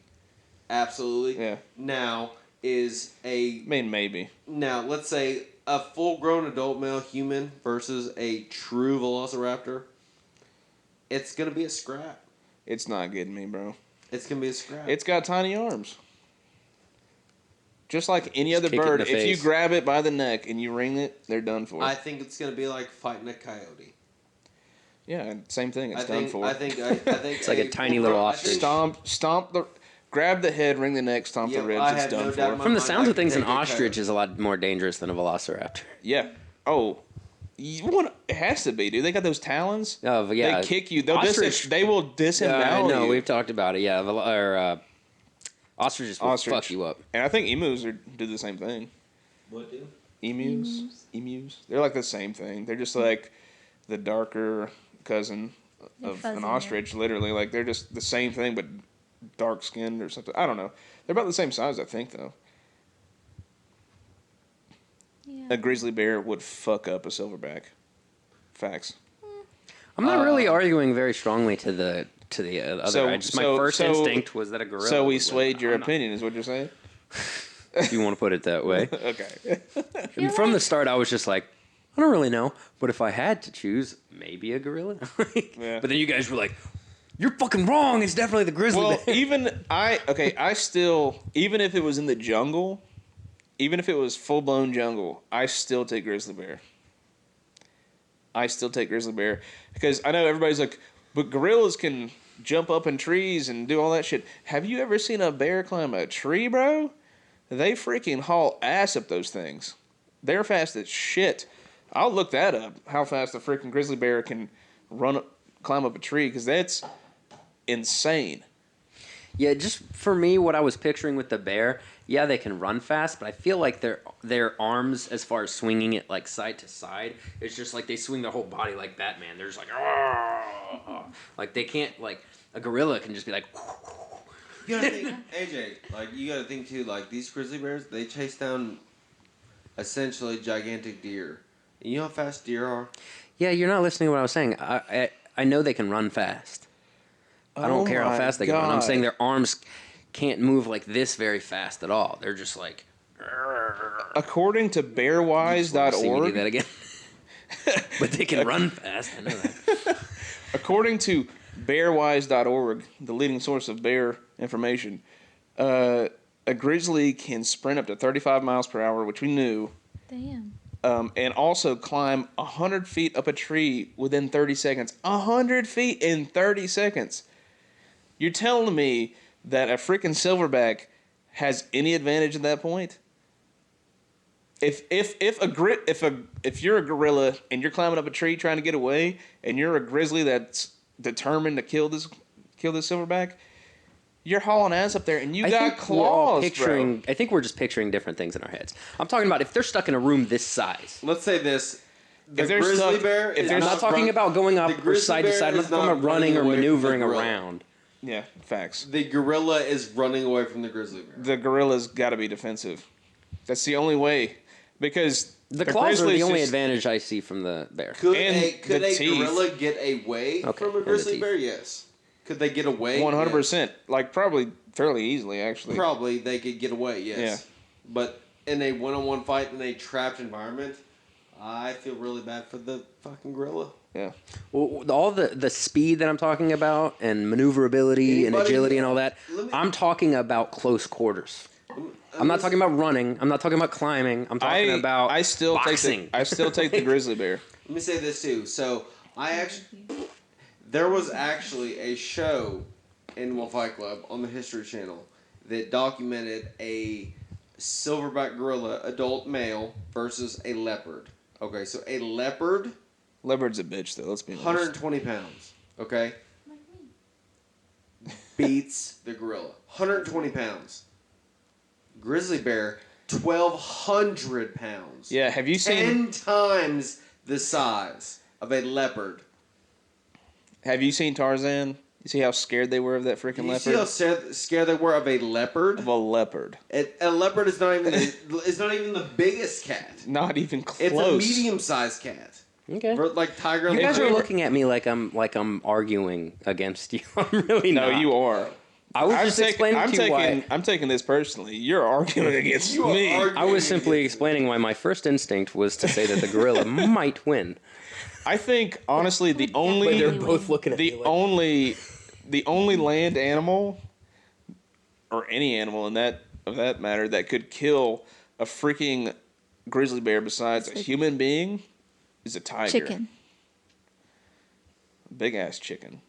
Absolutely. Yeah. Now, maybe. Now, let's say a full-grown adult male human versus a true Velociraptor, it's going to be a scrap. It's not getting me, bro. It's going to be a scrap. It's got tiny arms. Just like any other kick it in bird, the if you face. grab it by the neck and you wring it, they're done for. I think it's going to be like fighting a coyote. Yeah, same thing. It's done for. I think It's like a tiny little ostrich. Grab the head, wring the neck, stomp the ribs. It's done for. From the sounds of things, an ostrich is a lot more dangerous than a velociraptor. Yeah. Oh, it has to be, dude. They got those talons. Oh, yeah. They kick you. They will I disembowel know, you. we've talked about it. Yeah, ostriches will fuck you up. And I think emus do the same thing. What do? Emus. They're like the same thing. They're just like the darker cousin of an ostrich, literally. Like, they're just the same thing, but dark-skinned or something. I don't know. They're about the same size, I think, though. Yeah. A grizzly bear would fuck up a silverback. Facts. I'm not really arguing very strongly to the other. My first instinct was that a gorilla. So we swayed your opinion, is what you're saying? If you want to put it that way. Okay. And from the start, I was just like, I don't really know, but if I had to choose, maybe a gorilla. Yeah. But then you guys were like, you're fucking wrong. It's definitely the grizzly Well, bear. even if it was in the jungle, even if it was full-blown jungle, I still take grizzly bear. Because I know everybody's like, but gorillas can jump up in trees and do all that shit. Have you ever seen a bear climb a tree, bro? They freaking haul ass up those things. They're fast as shit. I'll look that up, how fast a freaking grizzly bear can climb up a tree, because that's insane. Yeah, just for me, what I was picturing with the bear, yeah, they can run fast, but I feel like their arms, as far as swinging it like side to side, it's just like they swing their whole body like Batman. They're just like, "Argh!" Like they can't, like a gorilla can just be like. You gotta think, AJ. Like you gotta think too. Like these grizzly bears, they chase down essentially gigantic deer. And you know how fast deer are? Yeah, you're not listening to what I was saying. I know they can run fast. I don't care how fast they can run. I'm saying their arms can't move like this very fast at all. They're just like. According to See me do bearwise.org, that again. But they can run fast. I know that. according to bearwise.org, the leading source of bear information, a grizzly can sprint up to 35 miles per hour, which we knew. Damn. And also climb 100 feet up a tree within 30 seconds. 100 feet in 30 seconds. You're telling me that a freaking silverback has any advantage at that point? If you're a gorilla and you're climbing up a tree trying to get away, and you're a grizzly that's determined to kill this silverback, you're hauling ass up there, and you got claws, bro. I think we're just picturing different things in our heads. I'm talking about if they're stuck in a room this size. Let's say this: the If they're grizzly stuck- bear. if is they're I'm not talking about going up the or grizzly side to bear side. I'm is not talking not about running or away from the maneuvering gorilla. around. Yeah, facts. The gorilla is running away from the grizzly bear. The gorilla's got to be defensive. That's the only way, because The claws are grizzly's the only just- advantage I see from the bear. Could And a the teeth. gorilla get away Okay, from a and the grizzly teeth. bear? Yes. Could they get away? 100%. Like, probably fairly easily, actually. Probably they could get away, yes. Yeah. But in a one-on-one fight in a trapped environment, I feel really bad for the fucking gorilla. Yeah. Well, all the speed that I'm talking about and maneuverability and Anybody- agility and all that, let me- I'm talking about close quarters. I'm not talking about running. I'm not talking about climbing. I'm talking about I still boxing. take the grizzly bear. Let me say this too. So there was actually a show, Animal Fight Club, on the History Channel that documented a silverback gorilla, adult male, versus a leopard. Okay, so a leopard, Leopard's a bitch, though. Let's be honest. 120 pounds. Okay, beats the gorilla, 120 pounds. Grizzly bear, 1,200 pounds. Yeah, have you seen 10 times the size of a leopard. Tarzan? You see how scared they were of that freaking Do you leopard? see how scared they were of a leopard? Of a leopard. A leopard is not even the biggest cat. Not even close. It's a medium-sized cat. Okay. Like tiger. You guys lion. are looking at me like I'm arguing against you. I'm really No, not. you are. I was just explaining to you why. I'm taking this personally. You're arguing against You are me. arguing I was simply against explaining why my first instinct was to say that the gorilla might win. I think honestly the But only they're both looking at the only land animal or any animal in that of that matter that could kill a freaking grizzly bear besides a human being is a tiger. Chicken. Big ass chicken.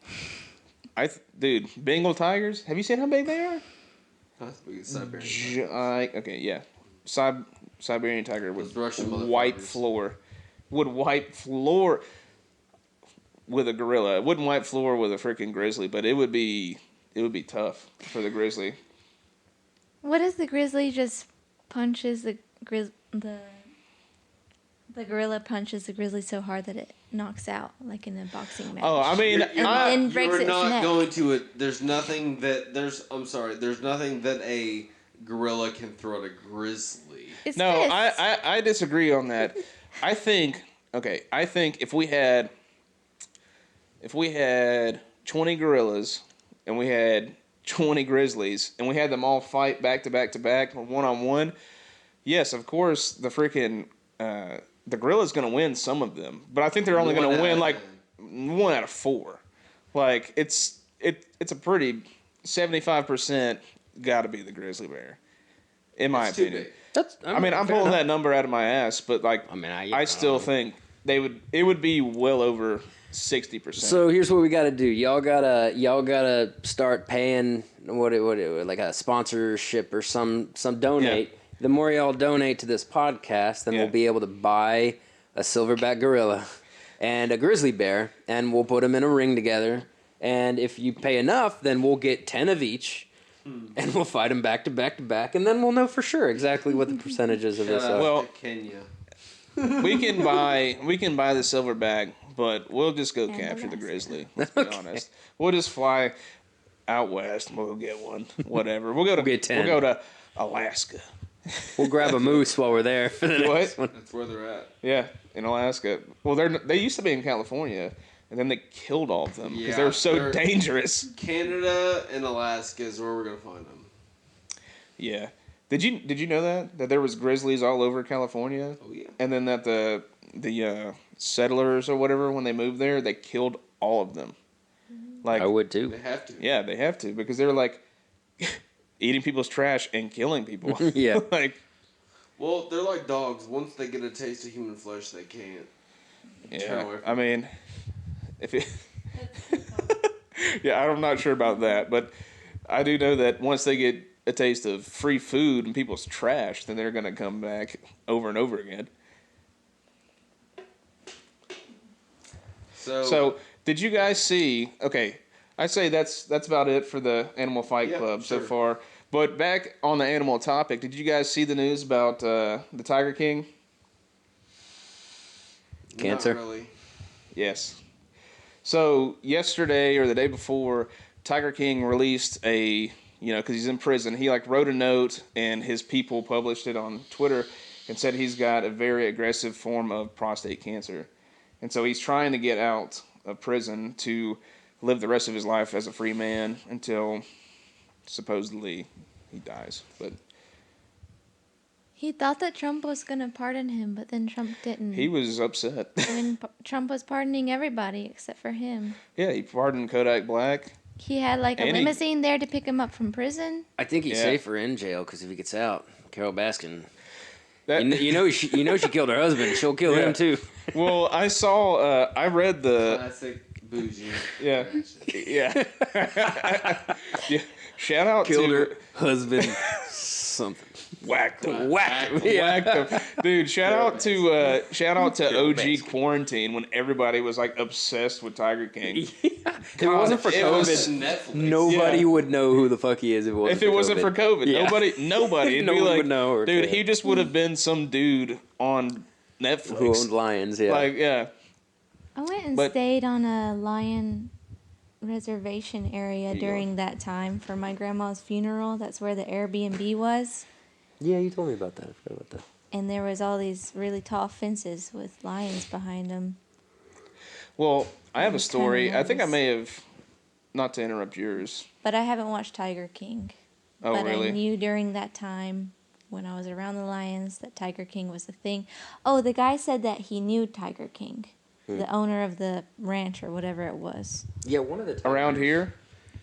Dude, Bengal tigers. Have you seen how big they are? That's big as Siberian. Okay, yeah. Siberian tiger with Those Russian white motherfuckers. floor. Would wipe floor with a gorilla. It wouldn't wipe floor with a freaking grizzly, but it would be tough for the grizzly. What if the grizzly just punches the gorilla punches the grizzly so hard that it knocks out, like in a boxing match? Oh, I mean, and breaks You're its not neck. going to it. There's nothing that a gorilla can throw at a grizzly. It's no, fists. I disagree on that. I think if we had 20 gorillas and we had 20 grizzlies and we had them all fight back to back to back, 1-on-1, yes, of course the freaking the gorilla's going to win some of them, but I think they're only going to win like 1 out of 4. Like it's a pretty 75% got to be the grizzly bear, in my It's too opinion. big. I'm pulling that number out of my ass, but like, I still think it would be well over 60%. So here's what we got to do. Y'all gotta start paying what like a sponsorship or some donate. Yeah. The more y'all donate to this podcast, then we'll be able to buy a silverback gorilla and a grizzly bear, and we'll put them in a ring together. And if you pay enough, then we'll get 10 of each, and we'll fight them back to back to back, and then we'll know for sure exactly what the percentages of this are. Well, Kenya. we can buy the silverback, but we'll just go capture the Alaska. grizzly. Let's be honest. We'll just fly out west and we'll get one. Whatever. We'll get 10. We'll go to Alaska. We'll grab a moose while we're there for the next one. That's where they're at. Yeah, in Alaska. Well, they used to be in California, and then they killed all of them because they were so dangerous. Canada and Alaska is where we're gonna find them. Yeah. Did you know that there was grizzlies all over California? Oh yeah. And then that the settlers or whatever, when they moved there, they killed all of them. Like I would too. They have to. Yeah, they have to because they're like eating people's trash and killing people. Yeah. Like, Well, they're like dogs. Once they get a taste of human flesh, they can't. yeah. I mean, if it, yeah, I'm not sure about that, but I do know that once they get a taste of free food and people's trash, then they're gonna come back over and over again. So did you guys see? Okay, I say that's about it for the Animal Fight Club so far. But back on the animal topic, did you guys see the news about the Tiger King? Cancer? Not really. Yes. So yesterday or the day before, Tiger King released because he's in prison. He wrote a note and his people published it on Twitter and said he's got a very aggressive form of prostate cancer. And so he's trying to get out of prison to live the rest of his life as a free man until supposedly he dies. But He thought that Trump was going to pardon him, but then Trump didn't. he was upset. When Trump was pardoning everybody except for him. Yeah, he pardoned Kodak Black. He had like a And limousine there to pick him up from prison. I think he's Yeah. safer in jail because if he gets out, Carol Baskin. That, You know she killed her husband. She'll kill Yeah. him too. well, I read the Classic bougie. yeah yeah yeah. Shout out Killed to her husband. Something. whacked him. Whack. Yeah. Whacked him. Dude, shout out to OG Quarantine when everybody was like obsessed with Tiger King. If it wasn't for it COVID, was Netflix. nobody Yeah. would know who the fuck he is. If it wasn't for COVID, Yeah. nobody. It'd No be one like, would know or dude, care. he just would have been some dude on Netflix. Who owned lions? Yeah. Like, yeah. I went and But- stayed on a lion reservation area you during that time for my grandma's funeral. That's where the Airbnb was. yeah, you told me about that. I forgot about that. And there was all these really tall fences with lions behind them. Well, I have a was kinda story. I think I nervous. may have, not to interrupt yours. But I haven't watched Tiger King. Oh, but really? I knew during that time when I was around the lions that Tiger King was a thing. Oh, the guy said that he knew Tiger King, the owner of the ranch or whatever it was. Yeah, one of the tigers, Around here?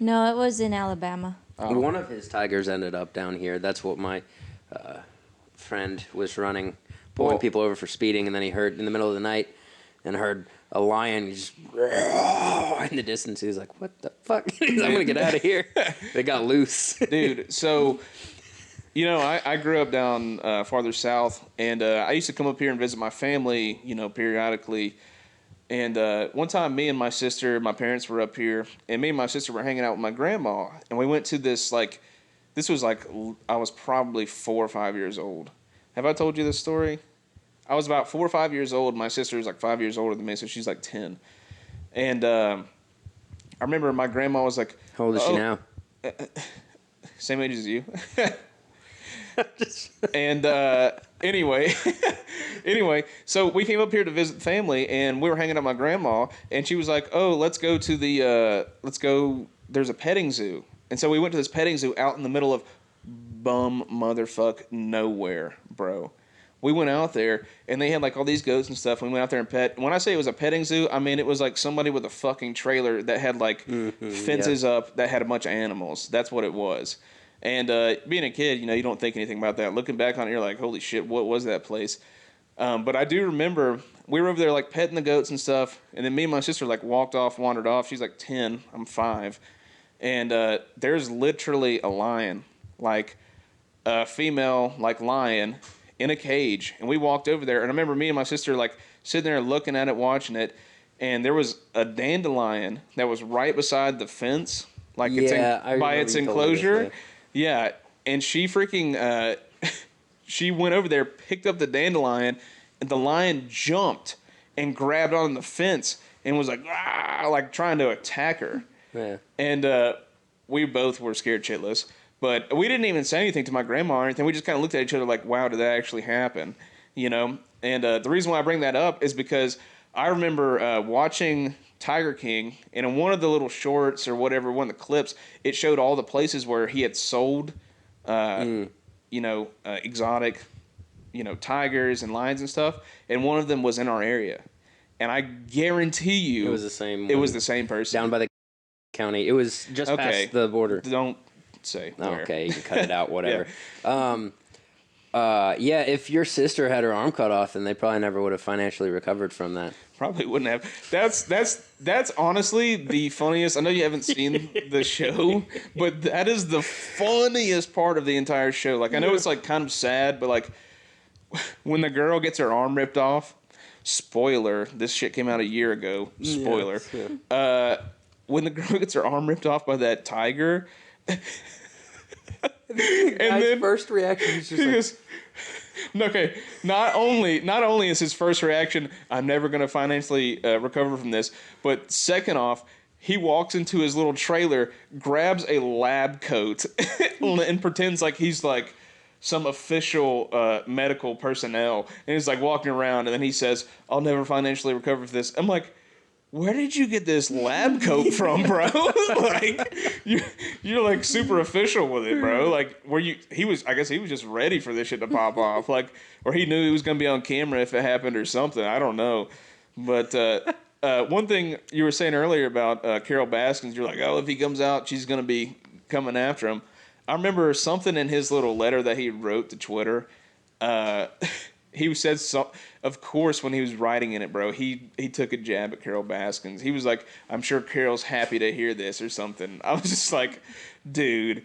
No, it was in Alabama. Oh. One of his tigers ended up down here. That's what my friend was running, pulling Well- people over for speeding, and then he heard in the middle of the night and heard a lion just in the distance. He was like, "What the fuck? I'm gonna get out of here." They got loose. Dude, so, I grew up down farther south, and I used to come up here and visit my family, periodically. And one time, me and my sister, my parents were up here, and me and my sister were hanging out with my grandma, and we went to this, I was probably 4 or 5 years old. Have I told you this story? I was about 4 or 5 years old. My sister was like 5 years older than me, so she's like 10. And I remember my grandma was like, How old is she "Oh, now? Same age as you." And anyway, so we came up here to visit the family, and we were hanging out with my grandma, and she was like, "Oh, let's go to there's a petting zoo." And so we went to this petting zoo out in the middle of bum motherfuck nowhere, bro. We went out there, and they had like all these goats and stuff, and we went out there and pet. When I say it was a petting zoo, I mean it was like somebody with a fucking trailer that had like fences up that had a bunch of animals. That's what it was. And being a kid, you don't think anything about that. Looking back on it, you're like, holy shit, what was that place? But I do remember we were over there like petting the goats and stuff, and then me and my sister like wandered off. She's like 10, I'm 5. And there's literally a lion, like a female like lion in a cage. And we walked over there, and I remember me and my sister like sitting there looking at it, watching it, and there was a dandelion that was right beside the fence, like I by remember its you told me this, enclosure. Yeah, and she freaking, she went over there, picked up the dandelion, and the lion jumped and grabbed on the fence and was like, "Ah," like trying to attack her. Yeah. And we both were scared shitless. But we didn't even say anything to my grandma or anything. We just kind of looked at each other like, wow, did that actually happen? And the reason why I bring that up is because I remember watching Tiger King, and in one of the little shorts or whatever, one of the clips, it showed all the places where he had sold, exotic, tigers and lions and stuff. And one of them was in our area. And I guarantee you It was the same. it one. was the same person. down by the county. It was just Okay. past the border. Don't say where. Okay, you can cut it out, whatever. Yeah, if your sister had her arm cut off, then they probably never would have financially recovered from that. Probably wouldn't have. That's honestly the funniest. I know you haven't seen the show, but that is the funniest part of the entire show. Like, I know it's like kind of sad, but like when the girl gets her arm ripped off. Spoiler: this shit came out a year ago. Spoiler. Yeah. When the girl gets her arm ripped off by that tiger, and Guy's then first reaction is just he like, goes, okay, not only is his first reaction, I'm never going to financially recover from this, but second off, he walks into his little trailer, grabs a lab coat, and pretends like he's like some official medical personnel, and he's like walking around, and then he says, I'll never financially recover from this. I'm like, where did you get this lab coat from, bro? Like, you're like super official with it, bro. Like, I guess he was just ready for this shit to pop off. Like, or he knew he was going to be on camera if it happened or something. I don't know. But one thing you were saying earlier about Carol Baskins, you're like, oh, if he comes out, she's going to be coming after him. I remember something in his little letter that he wrote to Twitter. He said, of course, when he was writing in it, bro, he took a jab at Carol Baskins. He was like, I'm sure Carol's happy to hear this or something. I was just like, dude,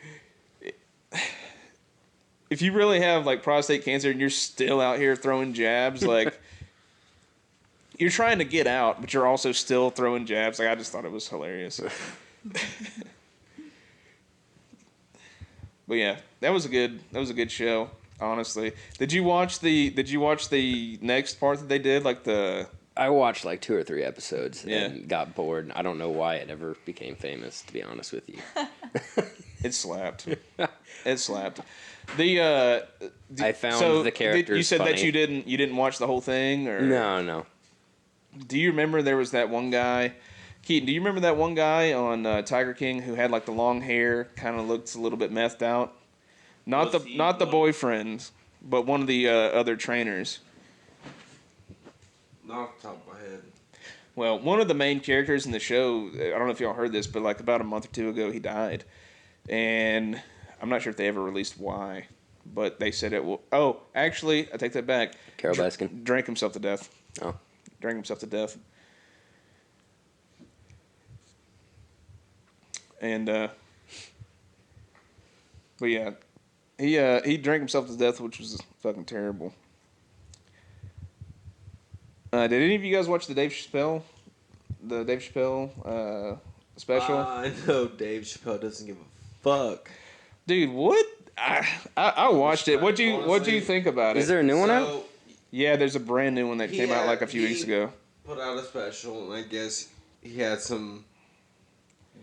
if you really have like prostate cancer and you're still out here throwing jabs, like, you're trying to get out, but you're also still throwing jabs. Like, I just thought it was hilarious. But yeah, that was a good show. Honestly, did you watch the next part that they did? Like I watched like 2 or 3 episodes Yeah. and got bored. I don't know why it ever became famous, to be honest with you. it slapped. It slapped. I found the characters you said funny. that you didn't watch the whole thing, or No. do you remember there was that one guy? Keaton, do you remember that one guy on Tiger King who had like the long hair, kind of looks a little bit methed out? Not the boyfriend, but one of the other trainers. Not off the top of my head. Well, one of the main characters in the show, I don't know if y'all heard this, but like about a month or 2 ago, he died. And I'm not sure if they ever released why, but they said it will. Oh, actually, I take that back. Carol Baskin? Drank himself to death. Oh. Drank himself to death. And, but yeah, he drank himself to death, which was fucking terrible. Did any of you guys watch the Dave Chappelle special? I know Dave Chappelle doesn't give a fuck. Dude, what? I watched it. What'd you think about it? Is there a new one out? Yeah, there's a brand new one that came out like a few weeks ago. Put out a special, and I guess he had some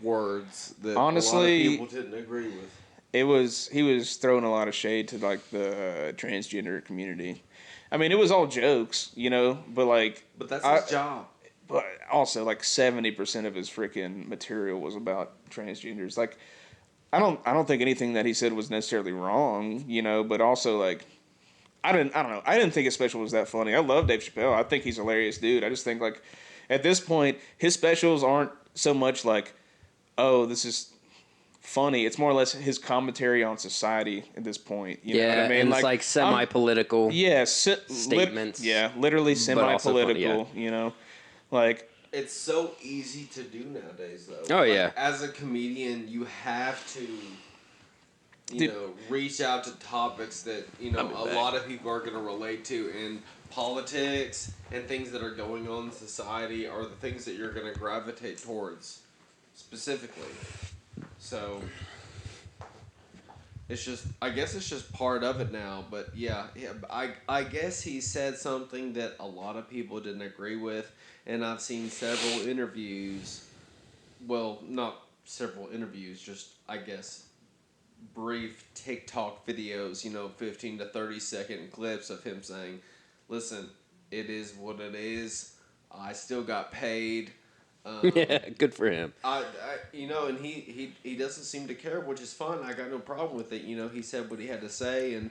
words that Honestly, a lot of people didn't agree with. He was throwing a lot of shade to like the transgender community. I mean, it was all jokes, but that's his job. But also, like 70% of his freaking material was about transgenders. Like, I don't think anything that he said was necessarily wrong, but also like, I don't know. I didn't think his special was that funny. I love Dave Chappelle. I think he's a hilarious dude. I just think like, at this point, his specials aren't so much like, oh, this is funny. It's more or less his commentary on society at this point. You know what I mean? And it's like semi-political statements. Literally semi-political. Yeah. Like, it's so easy to do nowadays, though. Oh, yeah. As a comedian, you have to, reach out to topics that, a lot of people are going to relate to. And politics and things that are going on in society are the things that you're going to gravitate towards specifically. So, I guess it's just part of it now. But yeah, I guess he said something that a lot of people didn't agree with. And I've seen several interviews, well, not several interviews, just, I guess, brief TikTok videos, 15 to 30-second clips of him saying, listen, it is what it is. I still got paid. Yeah, good for him. And he doesn't seem to care, which is fine. I got no problem with it. He said what he had to say, and,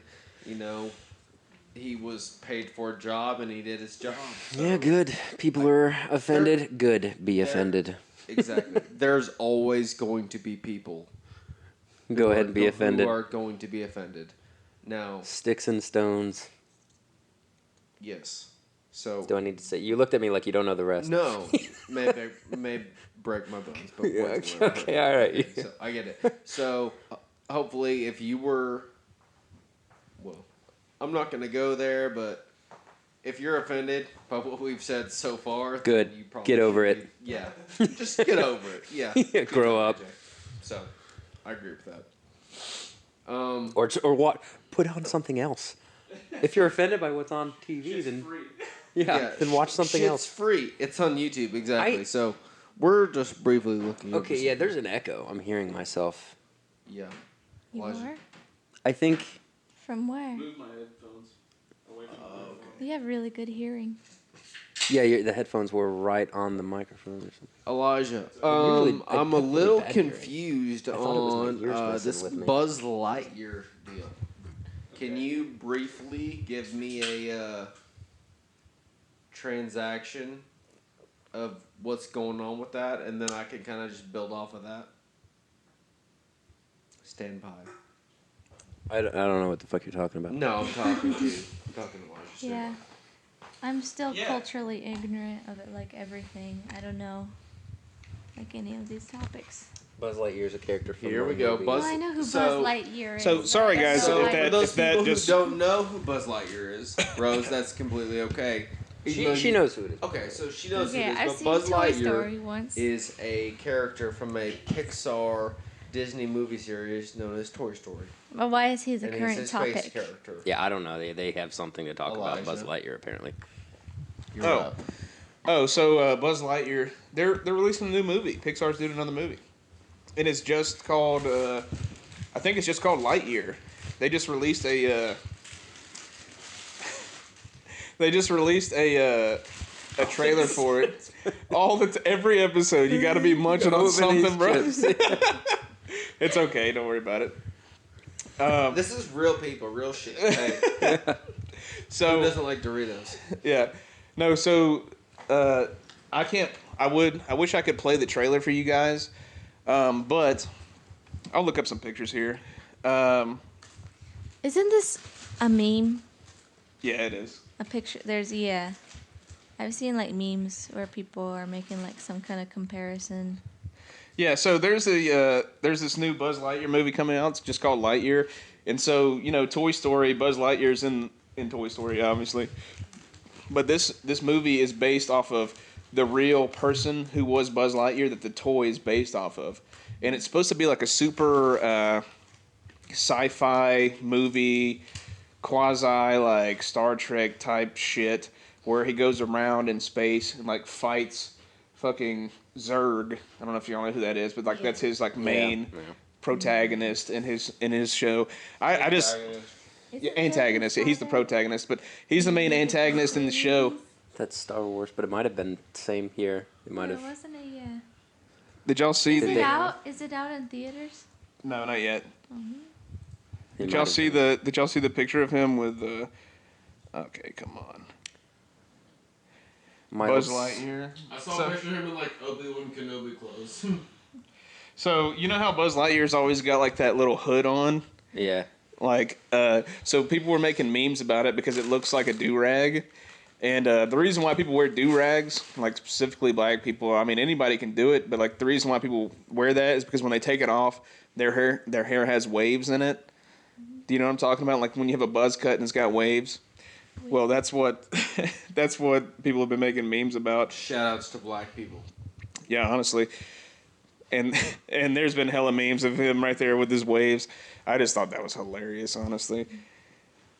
he was paid for a job, and he did his job. So. Yeah, good. People are offended. Good. Be offended. Exactly. There's always going to be people. Go ahead and be offended. Who are going to be offended. Now. Sticks and stones. Yes. So. Do I need to say? You looked at me like you don't know the rest. No. may break my bones, but okay, all right. Okay, so I get it. So, hopefully, if you were, well, I'm not going to go there, but if you're offended by what we've said so far, good. You probably get over it. Yeah, just get over it. Yeah, grow up. So, I agree with that. Or what? Put on something else. If you're offended by what's on TV, then then watch something else. It's free. It's on YouTube, exactly. So we're just briefly looking. Okay, yeah. There's an echo. I'm hearing myself. Yeah. You are? I think. From where? Move my headphones away from the You have really good hearing. Yeah, the headphones were right on the microphone or something. Elijah, Usually I I'm a have really little bad hearing. confused I thought it was my on ears messing this with me. Buzz Lightyear deal. Can you briefly give me a transaction of what's going on with that, and then I can kind of just build off of that? Stand by. I don't know what the fuck you're talking about. No, I'm talking to you. I'm talking to Elijah. Stand Yeah. by. I'm still Yeah. culturally ignorant of it, like everything. I don't know, like any of these topics. Buzz Lightyear's a character from Here the we go, movie. Buzz- Well, I know who so- Buzz Lightyear is. so, but sorry, I don't guys, know So if why- that- for those if that people just- who don't know who Buzz Lightyear is, Rose, that's completely okay. Even though She you- knows who it is. Okay, so she knows Yeah, who it I've is, but seen Buzz Toy Lightyear Story once. is a character from a Pixar Disney movie series known as Toy Story. But why is he the And current he's a space topic? character. Yeah, I don't know. They have something to talk about Buzz Elijah. Lightyear apparently. You're Oh. up. Oh, so Buzz Lightyear, they're releasing a new movie. Pixar's doing another movie, and it's just called. I think it's just called Lightyear. They just released a. They just released a trailer for it. Every episode, you got to be munching on something, bro. It's okay. Don't worry about it. This is real people, real shit. Hey, who So doesn't like Doritos? yeah, no. So I can't. I wish I could play the trailer for you guys, but I'll look up some pictures here. Isn't this a meme? Yeah, it is. A picture? Yeah. I've seen like memes where people are making like some kind of comparison. Yeah, so there's this new Buzz Lightyear movie coming out. It's just called Lightyear, and so Toy Story. Buzz Lightyear's in Toy Story, obviously, but this movie is based off of the real person who was Buzz Lightyear that the toy is based off of, and it's supposed to be like a super sci-fi movie, quasi like Star Trek type shit, where he goes around in space and like fights fucking Zurg. I don't know if y'all know who that is, but like that's his like main Yeah. protagonist in his show. I just antagonist. He's the protagonist, but he's the main antagonist in the show. That's Star Wars, but it might have been the same here. It might Yeah, have. wasn't it? Yeah. Did y'all see Is it the? out? Is it out in theaters? No, not yet. it Did might y'all have see been. Did y'all see the picture of him with the? Okay, come on. Miles- Buzz Lightyear. I saw So- a picture of him in like Obi-Wan Kenobi clothes. So you know how Buzz Lightyear's always got like that little hood on, Yeah. like so people were making memes about it because it looks like a do-rag. And the reason why people wear do-rags, like specifically black people, I mean anybody can do it, but like the reason why people wear that is because when they take it off, their hair has waves in it. Do you know what I'm talking about? Like when you have a buzz cut and it's got waves. Well, that's what that's what people have been making memes about. Shoutouts to black people. Yeah, honestly. And there's been hella memes of him right there with his waves. I just thought that was hilarious, honestly.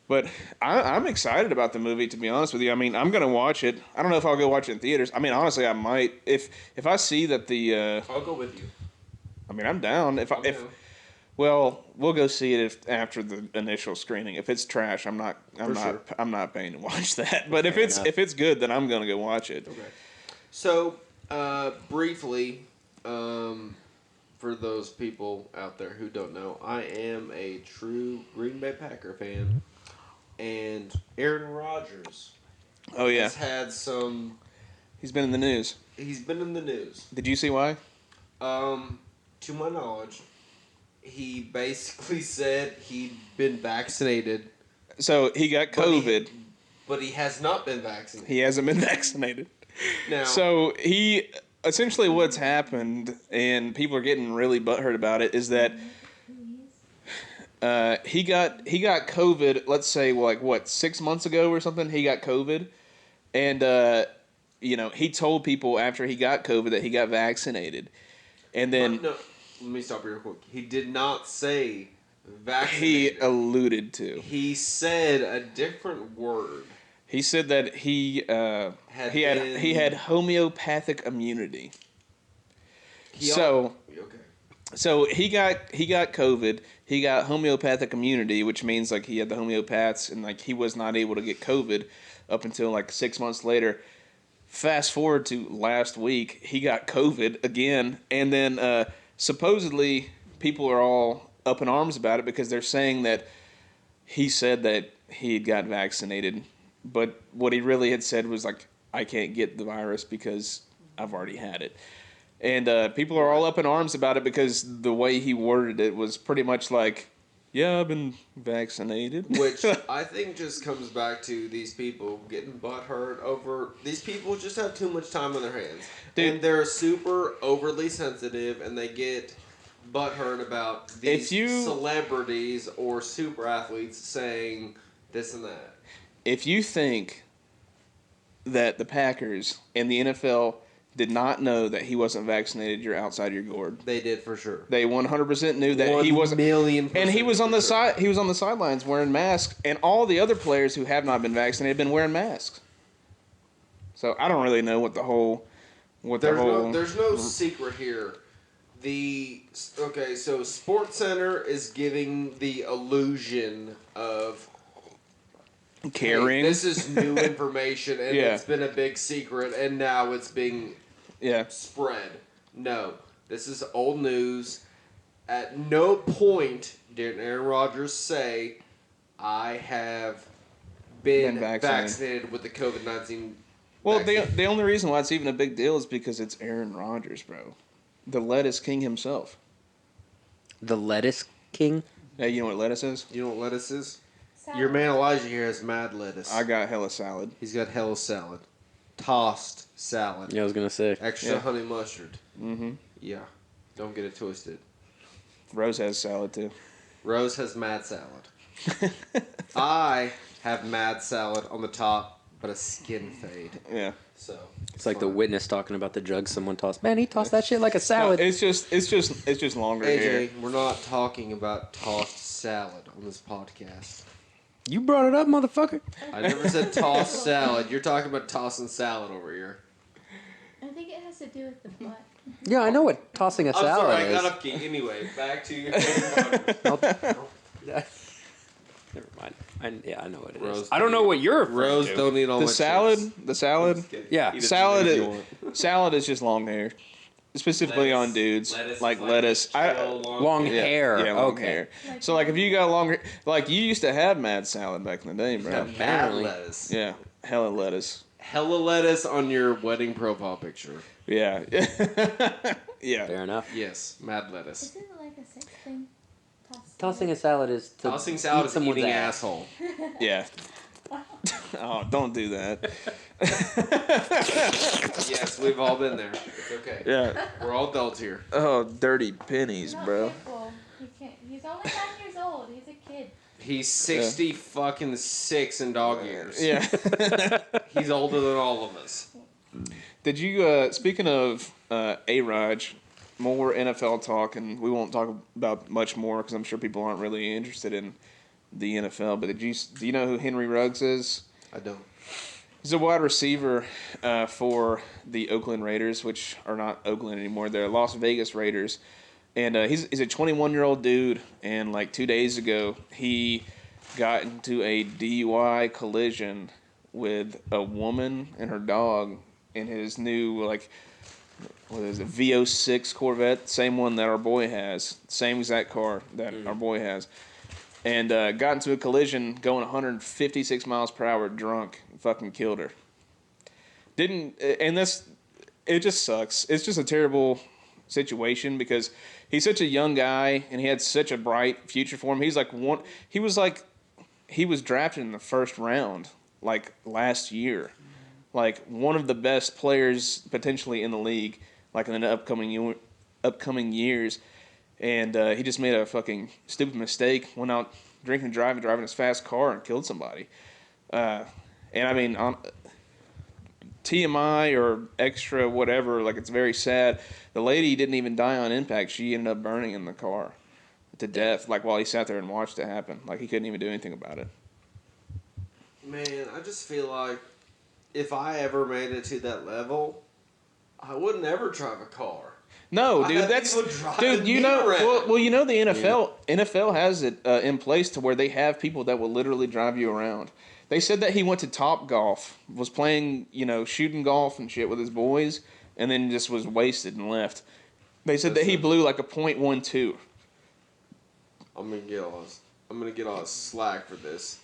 But I'm excited about the movie, to be honest with you. I mean, I'm gonna watch it. I don't know if I'll go watch it in theaters. I mean, honestly, I might if I see that the. I'll go with you. I mean, I'm down. If well, we'll go see it after the initial screening. If it's trash, I'm not paying to watch that. But Fair enough. if it's good, then I'm gonna go watch it. Okay. So, briefly, for those people out there who don't know, I am a true Green Bay Packer fan, and Aaron Rodgers Oh yeah, has had some. he's been in the news. He's been in the news. Did you see why? To my knowledge, he basically said he'd been vaccinated, So he got COVID. but he has not been vaccinated. He hasn't been vaccinated. Now, So he essentially what's happened, and people are getting really butthurt about it, is that he got COVID. Let's say like what 6 months ago or something. He got COVID, and he told people after he got COVID that he got vaccinated, and then no, let me stop you real quick. He did not say he vaccinated. alluded to. He said a different word. He said that he had homeopathic immunity. So he got COVID. He got homeopathic immunity, which means like he had the homeopaths, and like he was not able to get COVID up until like 6 months later. fast forward to last week, he got COVID again, and then supposedly people are all up in arms about it because they're saying that he said that he had got vaccinated, but what he really had said was like, I can't get the virus because I've already had it. And people are all up in arms about it because the way he worded it was pretty much like, yeah, I've been vaccinated. Which I think just comes back to these people getting butthurt over... These people just have too much time on their hands. Dude. And they're super overly sensitive, and they get butthurt about these celebrities or super athletes saying this and that. If you think that the Packers and the NFL did not know that he wasn't vaccinated, you're outside your gourd. They did for sure. They 100% knew that he wasn't. 1,000,000%. And he was on the side. He was on the sidelines wearing masks, and all the other players who have not been vaccinated have been wearing masks. So I don't really know what the whole. There's no secret here. So SportsCenter is giving the illusion of caring. Hey, this is new information, and it's been a big secret, and now it's being spread. No, this is old news. At no point did Aaron Rodgers say, "I have been vaccinated with the COVID-19." Well, the only reason why it's even a big deal is because it's Aaron Rodgers, bro. The lettuce king himself. The lettuce king? Hey, you know what lettuce is? You know what lettuce is? Salad. Your man Elijah here has mad lettuce. I got hella salad. He's got hella salad. Tossed salad. Yeah, I was going to say. Extra honey mustard. Mm-hmm. Yeah. Don't get it twisted. Rose has salad, too. Rose has mad salad. I have mad salad on the top, but a skin fade. Yeah. So It's like the witness talking about the drugs someone tossed. Man, he tossed that shit like a salad. No, it's just longer AJ, hair. we're not talking about tossed salad on this podcast. You brought it up, motherfucker. I never said tossed salad. You're talking about tossing salad over here. I think it has to do with the butt. Yeah, I know what tossing a I'm salad sorry, I is. got up key. Anyway, back to you. Never mind. I know what it is. Rose, I don't know what you're referring Rose, to. don't eat all The my salad, chips. the salad, Yeah. Eat as salad many as is you want. salad is just long hair, specifically on dudes. Like lettuce. Long hair. Yeah, long Okay. hair. So like if you got longer, like you used to have mad salad back in the day, bro. Mad Apparently. lettuce. Yeah, hella lettuce. Hella lettuce on your wedding profile picture. Yeah, yeah. Fair enough. Yes, mad lettuce. Isn't it like a sex thing? Tossing a salad is to Tossing salad eat is someone's eating ass. asshole. Yeah. Oh, don't do that. Yes, we've all been there. It's okay. Yeah. We're all adults here. Oh, dirty pennies, Not bro. careful. He can't. He's only 9 years old. He's a kid. He's 60 fucking 6 in dog years. Yeah. He's older than all of us. Did you, speaking of A-Raj, more NFL talk, and we won't talk about much more because I'm sure people aren't really interested in the NFL, but do you know who Henry Ruggs is? I don't. He's a wide receiver for the Oakland Raiders, which are not Oakland anymore. They're Las Vegas Raiders. And he's a 21-year-old dude, and like 2 days ago, he got into a DUI collision with a woman and her dog in his new, like, what is it, V06 Corvette, same one that our boy has, same exact car that our boy has. And got into a collision going 156 miles per hour drunk, fucking killed her. It just sucks. It's just a terrible situation because he's such a young guy and he had such a bright future for him. He was drafted in the first round like last year. Like one of the best players potentially in the league, like in the upcoming years. And he just made a fucking stupid mistake, went out drinking and driving his fast car and killed somebody. And I mean, TMI or extra whatever, like it's very sad. The lady didn't even die on impact. She ended up burning in the car to death, like while he sat there and watched it happen. Like he couldn't even do anything about it. Man, I just feel like if I ever made it to that level, I wouldn't ever drive a car. No, I dude, had that's people driving dude. You me know, around. well, you know the NFL has it in place to where they have people that will literally drive you around. They said that he went to Top Golf, was playing, shooting golf and shit with his boys, and then just was wasted and left. They said that he blew like a .12. I'm gonna get all slack for this.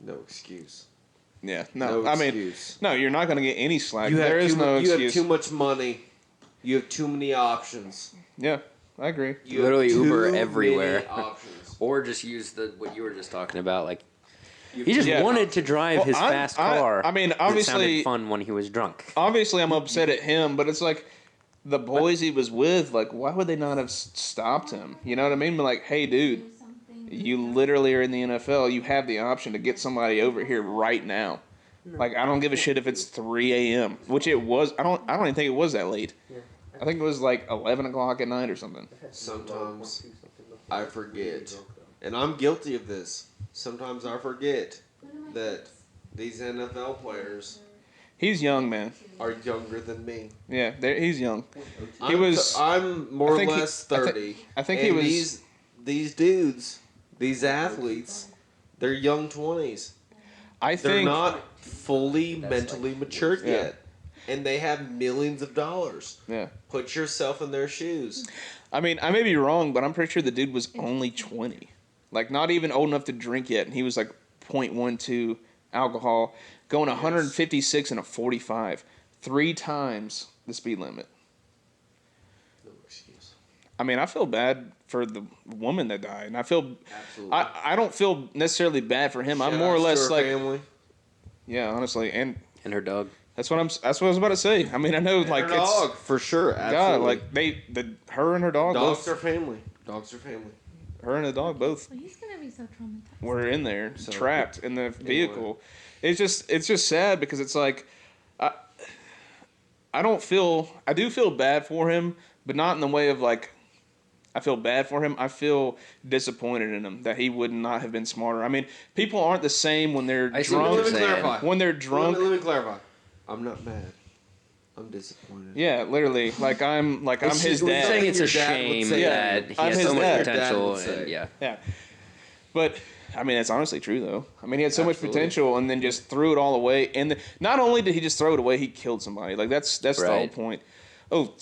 No excuse. Yeah, no excuse. No, you're not gonna get any slack. You there is no excuse. You have too much money. You have too many options. Yeah, I agree. You literally Uber everywhere, or just use what you were just talking about. Like he just wanted to drive his fast car. I mean, obviously, it sounded fun when he was drunk. Obviously, I'm upset at him, but it's like the boys he was with. Like, why would they not have stopped him? You know what I mean? But like, hey, dude, you literally are in the NFL. You have the option to get somebody over here right now. Like, I don't give a shit if it's 3 a.m., which it was. I don't even think it was that late. I think it was like 11 o'clock at night or something. Sometimes I forget, and I'm guilty of this. Sometimes I forget that these NFL players. He's young, man. Are younger than me. Yeah, he's young. I'm more or less 30. I think he was. These dudes, these athletes, they're young 20s. They're not fully mentally matured yet. And they have millions of dollars. Yeah. Put yourself in their shoes. I mean, I may be wrong, but I'm pretty sure the dude was only 20. Like, not even old enough to drink yet. And he was like .12 alcohol, going 156 and a 45. 3 times the speed limit. No excuse. I mean, I feel bad for the woman that died. And I feel... Absolutely. I don't feel necessarily bad for him. I'm more or less like... family. Yeah, honestly. And her dog. That's what I was about to say. I mean, I know, and like, her dog, for sure. Absolutely. God, like her and her dog. Dogs are family. Dogs are family. Her and the dog both. Well, he's gonna be so traumatized. Were in there, trapped in the vehicle. It's just sad because it's like, I do feel bad for him, but not in the way of like, I feel bad for him. I feel disappointed in him that he would not have been smarter. I mean, people aren't the same when they're drunk. Let me clarify. When they're drunk. Let me clarify. I'm not mad. I'm disappointed. Yeah, literally. Like I'm his dad. Saying it's a shame that he has so much potential. Yeah. But I mean, that's honestly true though. I mean, he had so much potential and then just threw it all away. And not only did he just throw it away, he killed somebody. Like that's the whole point. Oh,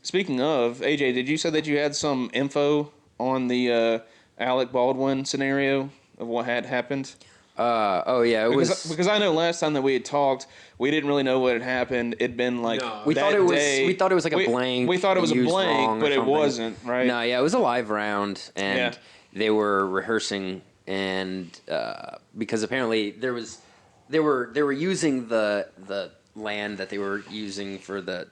speaking of AJ, did you say that you had some info on the Alec Baldwin scenario of what had happened? It was because I know last time that we had talked, we didn't really know what had happened. It'd been like we thought it was like a blank. We thought it was a blank, but it wasn't, right? No, yeah, it was a live round, and they were rehearsing, and because apparently they were using the land that they were using for the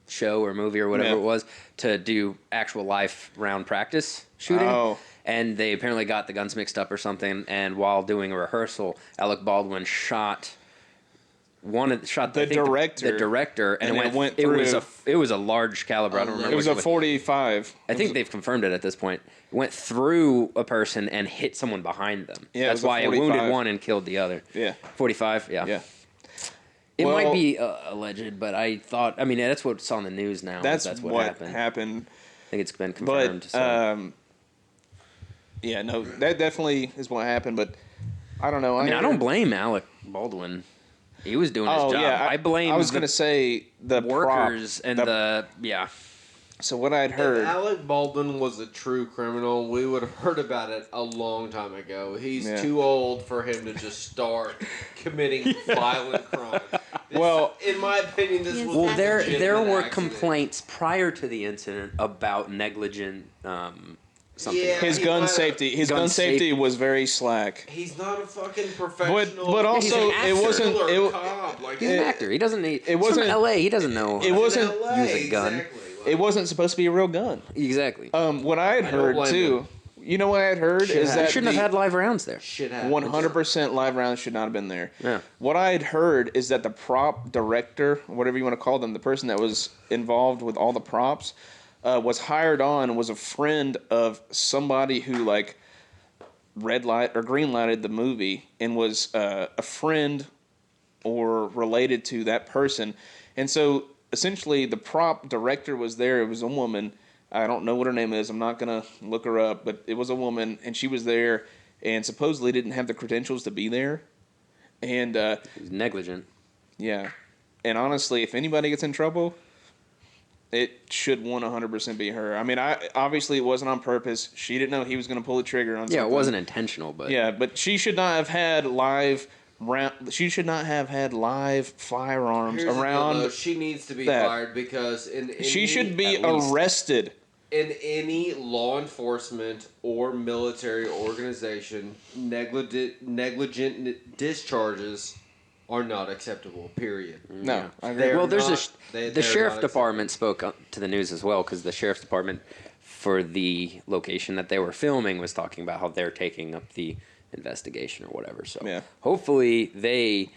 show or movie or whatever it was to do actual live round practice shooting. Oh. And they apparently got the guns mixed up or something. And while doing a rehearsal, Alec Baldwin shot the director, and it went through. It was a large caliber. I don't remember. It was a 45. I think they've confirmed it at this point. It went through a person and hit someone behind them. Yeah, that's why it wounded one and killed the other. Yeah, 45. Yeah. It might be alleged, but I thought. I mean, that's what's on the news now. That's what happened. I think it's been confirmed. But yeah, no, that definitely is what happened. But I don't know. I don't blame Alec Baldwin. He was doing his job. Yeah, I blame. I was going to say the workers and So what I'd heard, if Alec Baldwin was a true criminal, we would have heard about it a long time ago. He's too old for him to just start committing violent crimes. In my opinion, this was there were accident. complaints prior to the incident about negligent. Something. Yeah, his gun safety was very slack. He's not a fucking professional. But also it wasn't. He's an actor. He doesn't need. It wasn't from L.A. He doesn't know. It wasn't use a gun. Exactly. It wasn't supposed to be a real gun. Exactly. What I had heard too. You know what I had heard is that shouldn't have had live rounds there. 100% live rounds should not have been there. Yeah. What I had heard is that the prop director, whatever you want to call them, the person that was involved with all the props. Was hired on, was a friend of somebody who like red light or green lighted the movie and was a friend or related to that person. And so essentially the prop director was there. It was a woman. I don't know what her name is. I'm not going to look her up, but it was a woman and she was there and supposedly didn't have the credentials to be there. And He's negligent. yeah, and honestly, if anybody gets in trouble, it should 100% be her. I mean, obviously it wasn't on purpose. She didn't know he was going to pull the trigger on something. Yeah, it wasn't intentional, but Yeah, but she should not have had live She should not have had live firearms Here's the deal, around. though. She needs to be that. fired because She should be at least. arrested. in any law enforcement or military organization, negligent discharges are not acceptable. Period. No, I agree. They're well, there's not- the sheriff department spoke to the news as well, because the sheriff's department for the location that they were filming was talking about how they're taking up the investigation or whatever. So Yeah. hopefully they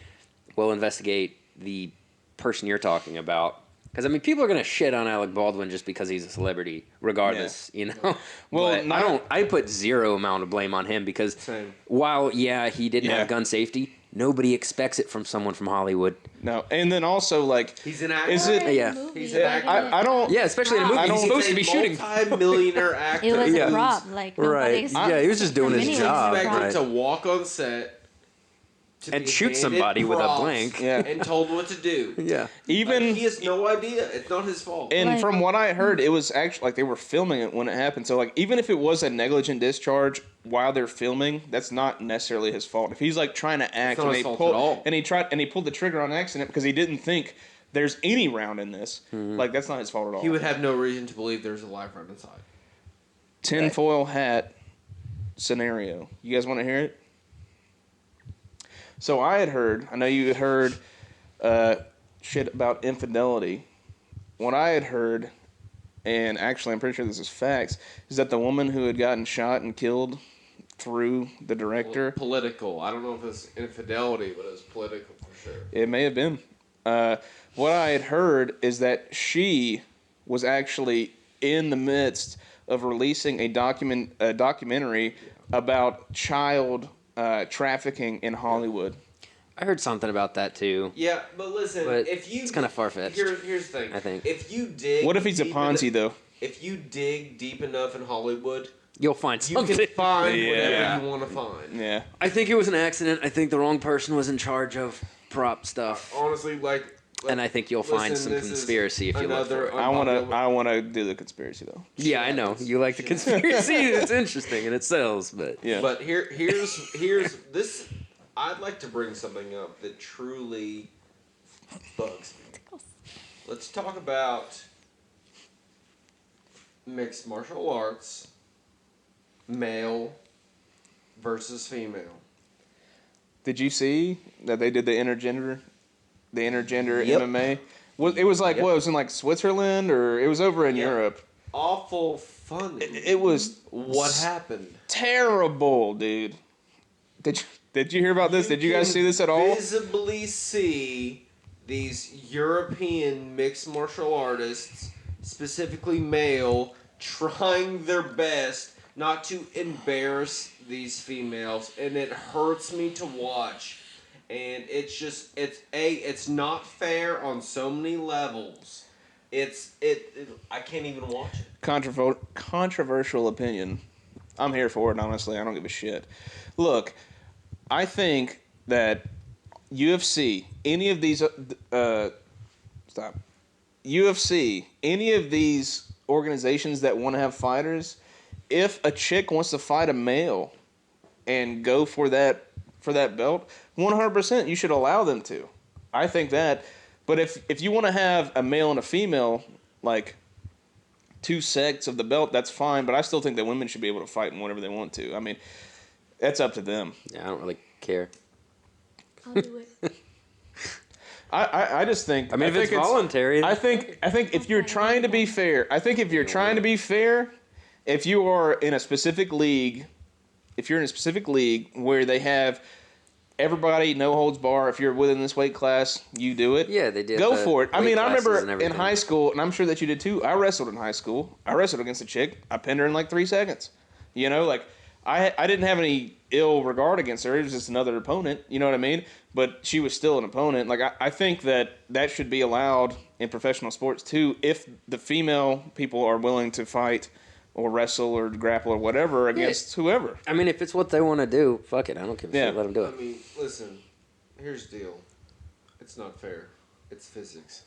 will investigate the person you're talking about. Because, I mean, people are going to shit on Alec Baldwin just because he's a celebrity, regardless, you know? Well, But I put zero amount of blame on him because Same. while, yeah, he didn't Yeah. have gun safety, nobody expects it from someone from Hollywood. No, and then also like, He's an actor. Is it- Yeah. He's an actor. I don't. Yeah, especially in a movie. I He's don't- supposed to be shooting. Multi-millionaire actor. It was Yeah. a prop. Like nobody Right. expected Yeah, he was just doing from his anyone job, to Expected right. to walk on set to And be shoot handed somebody with a props blank. Yeah. and told what to do. Yeah. Even Like, he has no idea. It's not his fault. and Like- from what I heard, it was actually like they were filming it when it happened. So like, even if it was a negligent discharge while they're filming, that's not necessarily his fault. If he's like trying to act not and his he fault pulled at all. and he pulled the trigger on accident because he didn't think there's any round in this, like that's not his fault at all. He would have no reason to believe there's a live round inside. Tinfoil hat scenario. You guys want to hear it? So I had heard, I know you had heard shit about infidelity. What I had heard, and actually I'm pretty sure this is facts, is that the woman who had gotten shot and killed through the director, Political. I don't know if it's infidelity, but it's political for sure. it may have been. What I had heard is that she was actually in the midst of releasing a documentary about child trafficking in Hollywood. I heard something about that, too. Yeah, but listen, But if you it's kinda far-fetched. Here's the thing. I think. If you dig, What if he's a deep Ponzi, though? If you dig deep enough in Hollywood, You'll find you something. can find Yeah. whatever you want to find. Yeah. I think it was an accident. I think the wrong person was in charge of prop stuff. Honestly, like And I think you'll find listen, some this is conspiracy if you look for another it. I want to do the conspiracy though. Yeah, I know. You like the conspiracy. It's interesting and it sells, but Yeah. But here's this. I'd like to bring something up that truly bugs me. Let's talk about mixed martial arts, male versus female. Did you see that they did the intergender Yep. MMA? It was like Yep. what? It was in like Switzerland or it was over in Yeah. Europe. Awful funny. It was What happened? terrible, dude. Did you hear about this? Did you guys see this at all? Visibly see these European mixed martial artists, specifically male, trying their best not to embarrass these females, and it hurts me to watch. And it's not fair on so many levels. I can't even watch it. Controversial opinion. I'm here for it, honestly. I don't give a shit. Look, I think that UFC, any of these, UFC, any of these organizations that want to have fighters, if a chick wants to fight a male and go for that belt, 100% you should allow them to. I think that. But if you want to have a male and a female, like two sects of the belt, that's fine. But I still think that women should be able to fight in whatever they want to. I mean, that's up to them. yeah, I don't really care. I'll do it. I just think. I mean, if think it's voluntary, I think if you're trying to be fair, if you are in a specific league, where they have everybody no holds bar, if you're within this weight class, you do it. yeah, they did. Go the for it. I weight mean, I classes remember and in everything. high school, and I'm sure that you did too. I wrestled in high school. I wrestled against a chick. I pinned her in like 3 seconds. You know, like I didn't have any ill regard against her. It was just another opponent. You know what I mean? But she was still an opponent. Like I think that should be allowed in professional sports too, if the female people are willing to fight or wrestle or grapple or whatever against whoever. I mean, if it's what they want to do, fuck it. I don't give a shit. Let them do I it. mean, listen. Here's the deal. It's not fair. It's physics.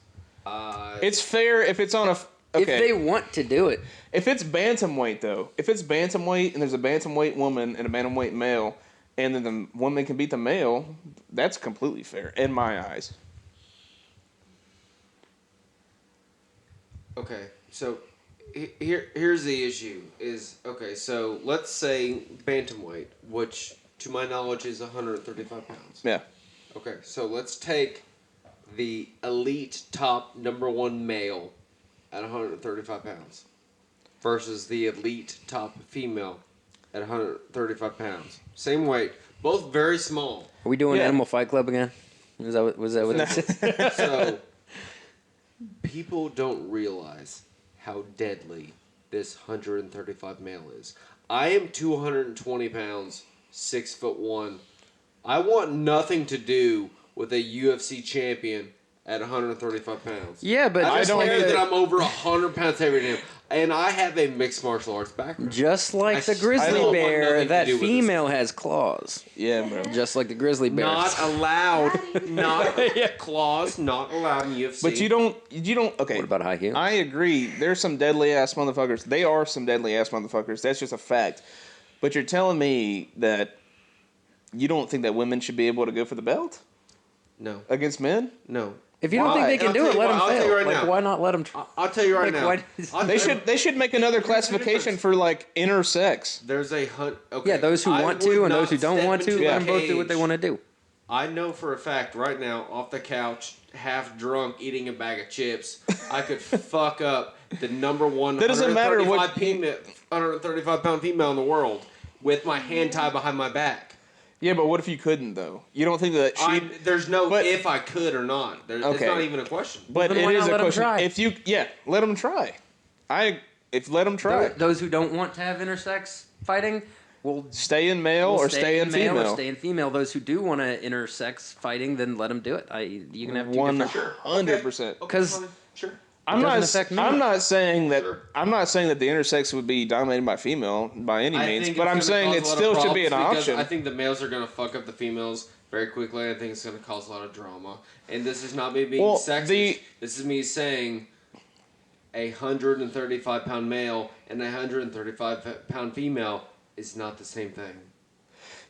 It's fair if it's on a. Okay. If they want to do it. If it's bantamweight, though, if it's bantamweight and there's a bantamweight woman and a bantamweight male, and then the woman can beat the male, that's completely fair in my eyes. Okay, so here's the issue. So let's say bantamweight, which to my knowledge is 135 pounds. Yeah. Okay, so let's take the elite top #1 male at 135 pounds versus the elite top female at 135 pounds. Same weight, both very small. Are we doing Animal Fight Club again? Was that what this is? So people don't realize how deadly this 135 male is. I am 220 pounds, 6'1". I want nothing to do with a UFC champion at 135 pounds. Yeah, but I just don't like care the, that I'm over 100 pounds heavier than him. And I have a mixed martial arts background. just like the I grizzly don't want bear, nothing to that do with this. female has claws. Yeah, bro. Just like the grizzly bear. Not allowed. Not claws. Not allowed in UFC. But you don't. Okay. What about high heels? I agree. There's some deadly ass motherfuckers. They are some deadly ass motherfuckers. That's just a fact. But you're telling me that you don't think that women should be able to go for the belt No. against men? No. If you don't Why? think they can I'll do tell it, you let what, them I'll tell fail. you right Like, now. why not let them? I'll tell you right now. Why- They should make another classification for like intersex. There's a hunt. Okay. Yeah, those who I want would to and not those who don't step want to, into let a them both do what they cage. want to do. I know for a fact right now, off the couch, half drunk, eating a bag of chips, I could fuck up the #1 That doesn't matter what- 135 pound female in the world with my hand tied behind my back. Yeah, but what if you couldn't though? You don't think that she? There's no but- if I could or not. It's Okay. not even a question. But then it why is not a let 'em question. try? If you, let them try. Let them try. Those who don't want to have intersex fighting will Stay in male or stay in male female. or stay in female. Those who do want to intersex fighting, then let them do it. You can have two different. 100%. Because Sure. I'm doesn't not. affect me. I'm not saying that. Sure. I'm not saying that the intersex would be dominated by female by any means. think But it's I'm gonna saying cause it a lot of still should be an problems because option. I think the males are going to fuck up the females very quickly. I think it's going to cause a lot of drama. And this is not me being Well, sexist. This is me saying a 135 pound male and a 135 pound female is not the same thing.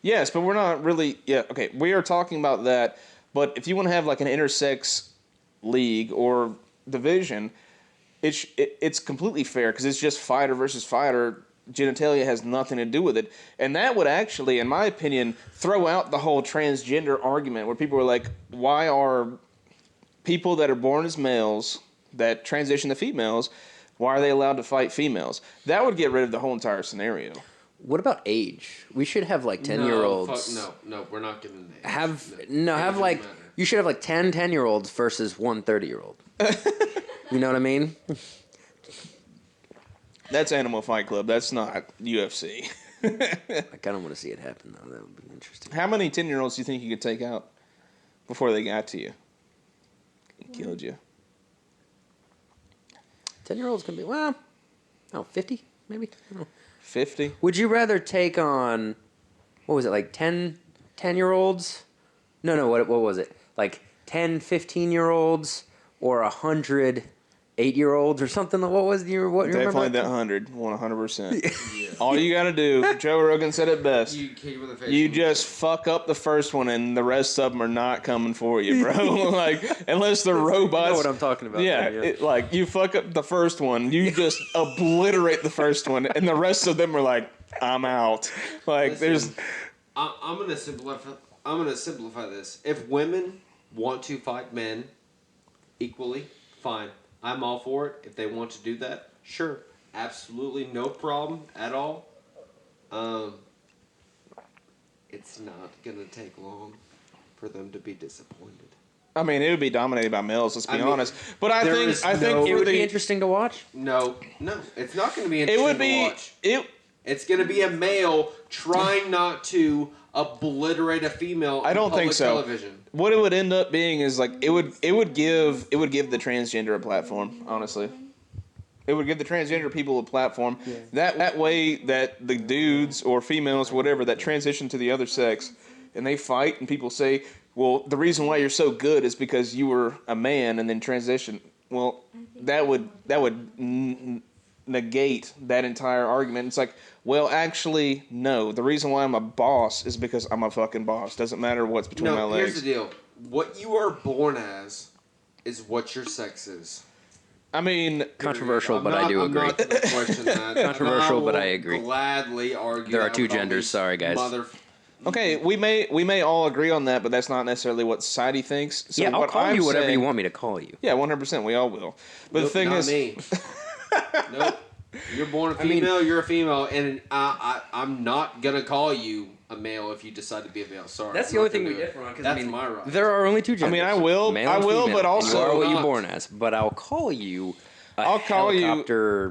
Yes, but we're not really. Yeah, okay. We are talking about that. But if you want to have like an intersex league or division, it's completely fair because it's just fighter versus fighter. Genitalia has nothing to do with it. And that would actually, in my opinion, throw out the whole transgender argument where people are like, why are people that are born as males that transition to females, why are they allowed to fight females? That would get rid of the whole entire scenario. what about age? We should have like 10-year-olds. No, we're not giving an age. Have Age like doesn't matter. you should have like 10-year-olds versus one 30-year-old. You know what I mean? That's Animal Fight Club. That's not UFC. I kind of want to see it happen though. That would be interesting. How many 10-year-olds do you think you could take out before they got to you and killed you? 10-year-olds can be 50 maybe. I don't know. 50? Would you rather take on, what was it, like 10-year-olds? No, what was it? Like 10, 15-year-olds or 100 8-year-olds or something? What was your, what you Definitely remember? that 100, 100%. All you got to do, Joe Rogan said it best, You kick him in the face. you just fuck up the first one and the rest of them are not coming for you, bro. Like, unless they're robots. You know what I'm talking about. Yeah, there, like you fuck up the first one, you just obliterate the first one, and the rest of them are like, I'm out. Like, Listen, I'm gonna simplify. I'm gonna simplify this. If women want to fight men equally, fine. I'm all for it. If they want to do that, sure, absolutely no problem at all. It's not gonna take long for them to be disappointed. I mean, it would be dominated by males. Let's be I mean, honest. But I there think is I think no- it for would be the interesting to watch. No, it's not gonna be it interesting would be to watch. it. It's gonna be a male trying not to obliterate a female. I don't on public think so. Television. What it would end up being is like it would give the transgender a platform. Honestly, It would give the transgender people a platform. That way that the dudes or females, whatever, that transition to the other sex, and they fight, and people say, well, the reason why you're so good is because you were a man and then transition. Well, that would negate that entire argument. It's like, well, actually, no. The reason why I'm a boss is because I'm a fucking boss. Doesn't matter what's between my legs. Here's the deal. What you are born as is what your sex is. I mean, controversial, but I do agree. I'm not gonna question that. Controversial, but I will agree. Gladly argue. There are that two with all genders. these Sorry, guys. Okay, we may all agree on that, but that's not necessarily what society thinks. So yeah, I'll what call I'm you whatever saying, you want me to call you. Yeah, 100%. We all will. But the thing not is, me. Nope. You're born a female. You're a female, and I'm not gonna call you a male if you decide to be a male. Sorry. That's the only thing we differ on. That's my right. There are only two genders. I mean, I will, but also you are what you're born as. But I'll call you. I'll call you.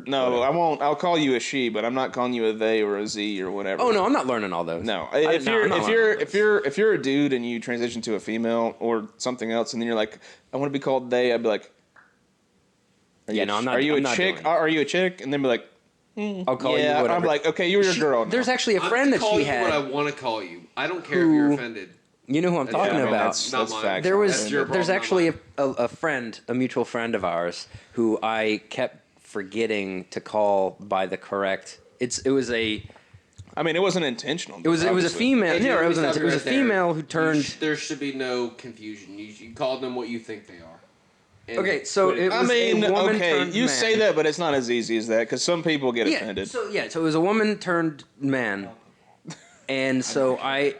No, whatever. I won't. I'll call you a she, but I'm not calling you a they or a z or whatever. Oh no, I'm not learning all those. No, if you're a dude and you transition to a female or something else, and then you're like, I want to be called they, I'd be like, I'm not. Are you I'm a not chick? doing it. Are you a chick? And then be like, I'll call you whatever. I'm like, okay, you're a girl. Now. There's actually a friend that she had. What I want to call you. I don't care if you're offended. You know who I'm talking about. That's fact. There's actually a friend, a mutual friend of ours, who I kept forgetting to call by the correct. It was a. I mean, it wasn't intentional. It was a female. Hey, it was a female who turned. There should be no confusion. You call them what you think they are. And okay, so it was I mean, a woman okay, turned you man. say that, but it's not as easy as that because some people get offended. So it was a woman turned man, and so I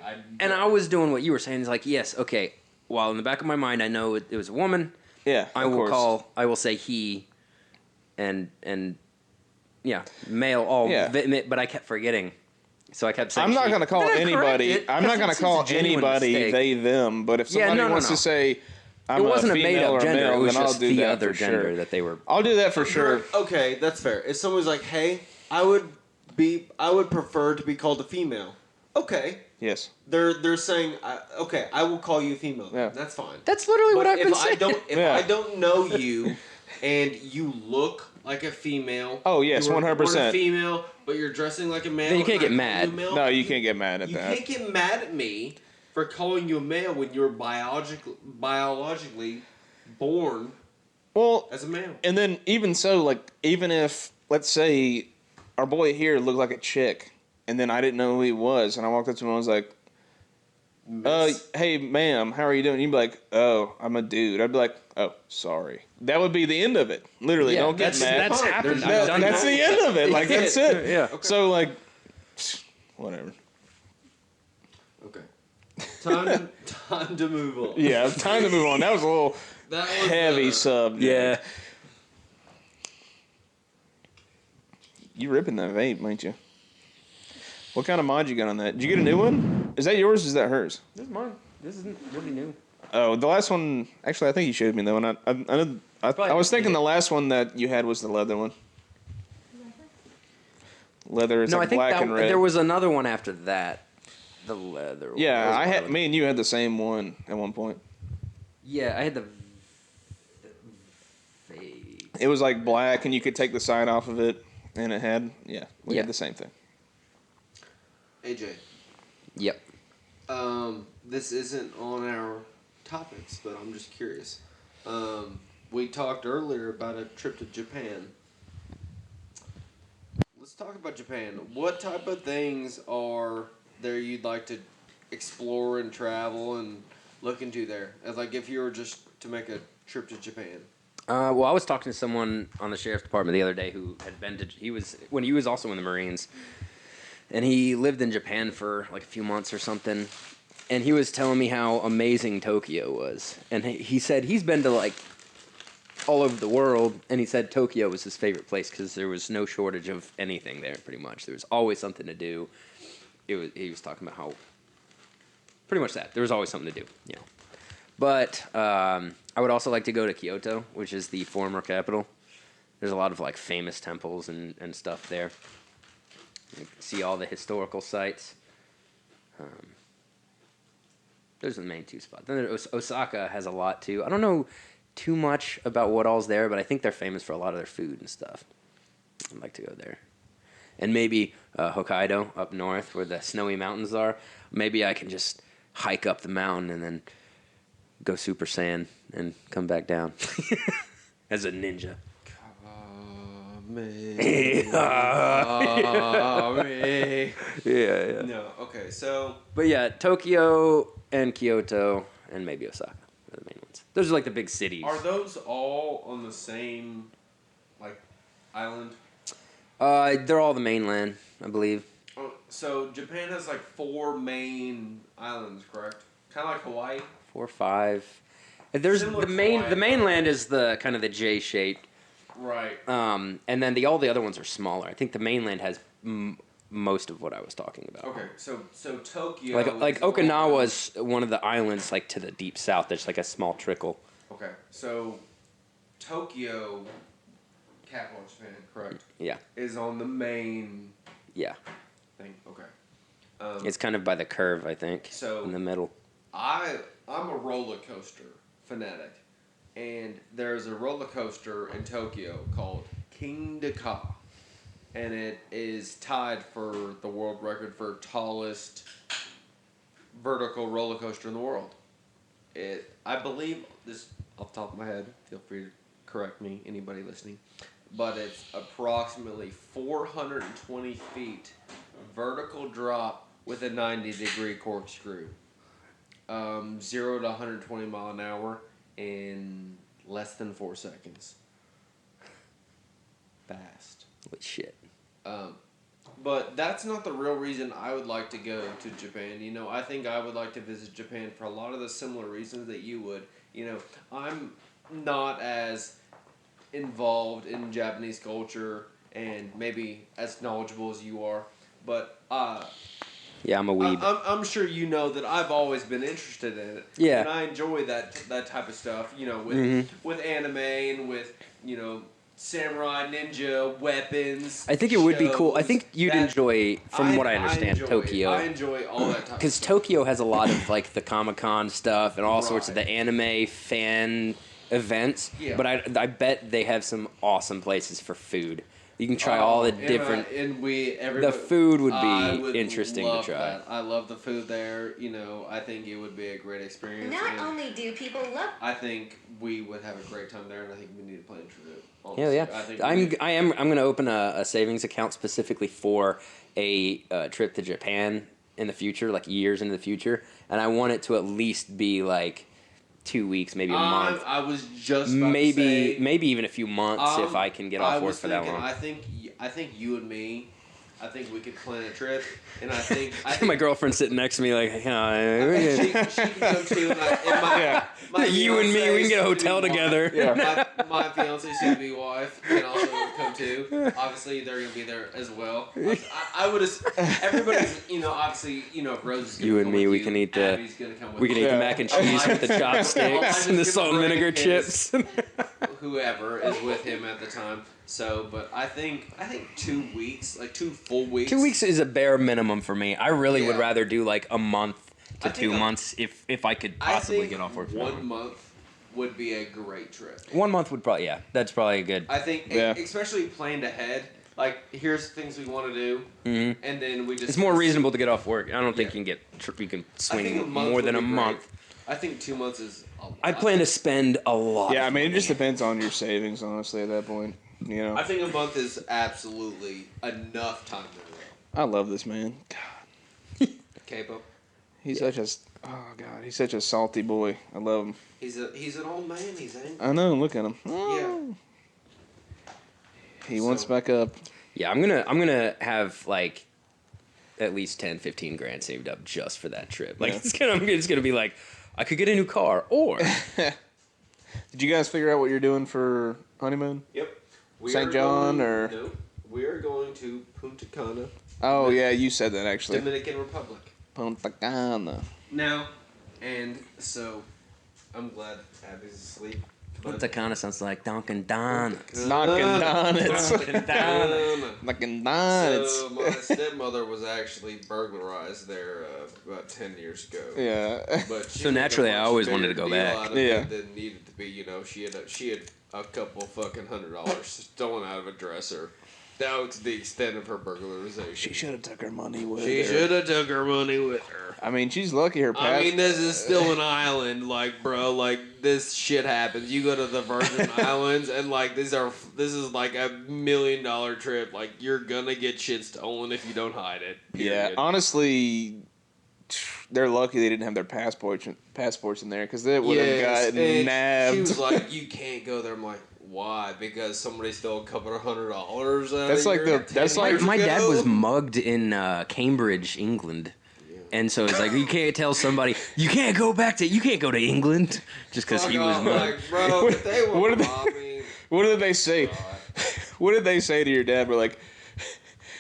was doing what you were saying. It's like, yes, okay. While in the back of my mind, I know it was a woman. Yeah, I will say he, and yeah, male. All, Yeah. but I kept forgetting. So I kept saying. I'm not going to call anybody. I'm not going to call anybody mistake. they them. But if somebody wants to say, I'm it wasn't a made up gender. male, It was then just I'll do the that other for gender sure. that they were. I'll do that for sure. Okay, that's fair. If someone's like, "Hey, I would prefer to be called a female." Okay. Yes. They're saying, "Okay, I will call you a female." Yeah. That's fine. That's literally what I've been saying. If I don't know you, and you look like a female. Oh yes, 100%. Female, but you're dressing like a male. Then you can't get mad. No, you can't get mad at that. You can't get mad at me for calling you a male when you're biologically born as a male. And then even so, like even if let's say our boy here looked like a chick, and then I didn't know who he was, and I walked up to him and I was like, hey ma'am, how are you doing? You'd be like, oh, I'm a dude. I'd be like, oh, sorry. That would be the end of it. Literally, Yeah, don't get mad. That's happened. That's the end of it. Like that's it. Yeah. Okay. So like, whatever. Okay. Time to move on. Yeah, time to move on. That was a little heavy sub. Yeah. You ripping that vape, ain't you? What kind of mod you got on that? Did you get a new one? Is that yours or is that hers? This is mine. This isn't really new. Oh, the last one. Actually, I think you showed me that one. I was thinking the last one that you had was the leather one. Leather. It's like black and red. There was another one after that. The leather. Yeah, me and you had the same one at one point. Yeah, I had the fade. It was like black, and you could take the side off of it, and it had we had the same thing. AJ. Yep. This isn't on our topics, but I'm just curious. We talked earlier about a trip to Japan. Let's talk about Japan. What type of things are there you'd like to explore and travel and look into there? Like if you were just to make a trip to Japan. Well, I was talking to someone on the sheriff's department the other day who had been to. He was also in the Marines, and he lived in Japan for like a few months or something. And he was telling me how amazing Tokyo was, and he said he's been to like all over the world, and he said Tokyo was his favorite place because there was no shortage of anything there. Pretty much, there was always something to do. He was talking about how pretty much that there was always something to do, you know. But I would also like to go to Kyoto, which is the former capital. There's a lot of like famous temples and stuff there. You can see all the historical sites. Those are the main two spots. Then Osaka has a lot too. I don't know too much about what all's there, but I think they're famous for a lot of their food and stuff. I'd like to go there. And maybe Hokkaido up north where the snowy mountains are. Maybe I can just hike up the mountain and then go Super Saiyan and come back down as a ninja. Yeah. No, okay, so But yeah, Tokyo and Kyoto and maybe Osaka are the main ones. Those are like the big cities. are those all on the same like island? They're all the mainland, I believe. Oh, so Japan has like 4 main islands, correct? Kind of like Hawaii. 4 or 5. There's Similar the to main. Hawaii. The mainland is the kind of the J shape. Right. And then all the other ones are smaller. I think the mainland has most of what I was talking about. Okay, so Tokyo. Like is Okinawa is one of the islands like to the deep south. There's like a small trickle. Okay, so Tokyo, capital of Japan, correct? Yeah. Is on the main Yeah. thing. Okay. It's kind of by the curve, I think. So- in the middle. I'm a roller coaster fanatic, and there's a roller coaster in Tokyo called King Ka, and it is tied for the world record for tallest vertical roller coaster in the world. I believe this off the top of my head. Feel free to correct me, anybody listening, but it's approximately 420 feet vertical drop with a 90-degree corkscrew. 0 to 120 mile an hour in less than 4 seconds. Fast. Holy shit. But that's not the real reason I would like to go to Japan. You know, I think I would like to visit Japan for a lot of the similar reasons that you would. You know, I'm not as involved in Japanese culture and maybe as knowledgeable as you are, but Yeah, I'm a weeb. I'm sure you know that I've always been interested in it. Yeah. And I enjoy that type of stuff, you know, with anime and with, you know, samurai, ninja, weapons. I think it would be cool. I shows. think you'd enjoy, from what I understand, Tokyo. I enjoy all that type of Because stuff. Tokyo has a lot of like the Comic-Con stuff and all sorts of Right. the anime fan events. Yeah. But I bet they have some awesome places for food. You can try all the different. The food would be interesting to try. That. I love the food there. You know, I think it would be a great experience. Not and only do people love I think we would have a great time there, and I think we need to plan for it. Hell yeah! I think I'm going to open a savings account specifically for a trip to Japan in the future, like years into the future, and I want it to at least be like 2 weeks, maybe a month. I was just about maybe to say, maybe even a few months if I can get off work for that long. I think you and me, I think we could plan a trip, and I think My girlfriend's sitting next to me like, she can come too, and my you and me, we can get a hotel fiancé together. Yeah. My fiance soon to be wife can also come too. Obviously, they're gonna be there as well. I would. Everybody's, you know, obviously, you know, if Rose is gonna You and come me, with we you, can eat Abby's gonna come with We can you. eat the Yeah. mac and cheese with the chopsticks and the salt and vinegar chips. Whoever is with him at the time. So, but I think 2 weeks, like 2 full weeks. 2 weeks is a bare minimum for me. I really would Yeah. rather do like a month to I think 2 a- months if I could I possibly think get off work. For that 1 long. month would be a great trip. 1 month would probably that's probably good. I think, Yeah. especially planned ahead. Like, here's things we want to do, Mhm. and then we just. It's more reasonable to get off work. I don't think Yeah. you can I think a swing month more would than be a great. month. I think 2 months is a lot. I plan to spend a lot. Yeah, I of mean, it money. just depends on your savings, honestly, at that point. You know, I think a month is absolutely enough time to do I love this man. God, it. Capo. he's he's such a salty boy. I love him. He's an old man. He's angry. I know. Look at him. Yeah. He wants So- back up. Yeah, I'm gonna have like at least 10, 15 grand saved up just for that trip. Like Yeah. it's gonna be like I could get a new car or Did you guys figure out what you're doing for honeymoon? Yep. We St. are John, going- or- No, we are going to Punta Cana, Oh yeah, you said that actually. Dominican Republic. Punta Cana. Now, and so I'm glad Abby's asleep. Punta Cana sounds like Dunkin' Donuts. Knocking Donuts. Dunkin' Donuts. Knocking Donuts. So my stepmother was actually burglarized there about 10 years ago. Yeah. But she So made a naturally, I much always wanted to bigger go deal back. out of Yeah. it than needed to be. You know, she had a couple fucking $100 stolen out of a dresser. That was the extent of her burglarization. She should have took her money with her. She should have took her money with her. I mean, she's lucky her past... I mean, this is still an island, like, bro. Like, this shit happens. You go to the Virgin Islands, and like, this is like $1 million trip. Like, you're gonna get shit stolen if you don't hide it. Period. Yeah, honestly, they're lucky they didn't have their passports in there because they would have gotten nabbed. She was like, "You can't go there." I'm like, "Why?" Because somebody stole $200. That's like my dad was mugged in Cambridge, England. And so it's like, you can't tell somebody, you can't go to England just because he was mugged. Like, bro, if they were what did they say? What did they say to your dad? We're like,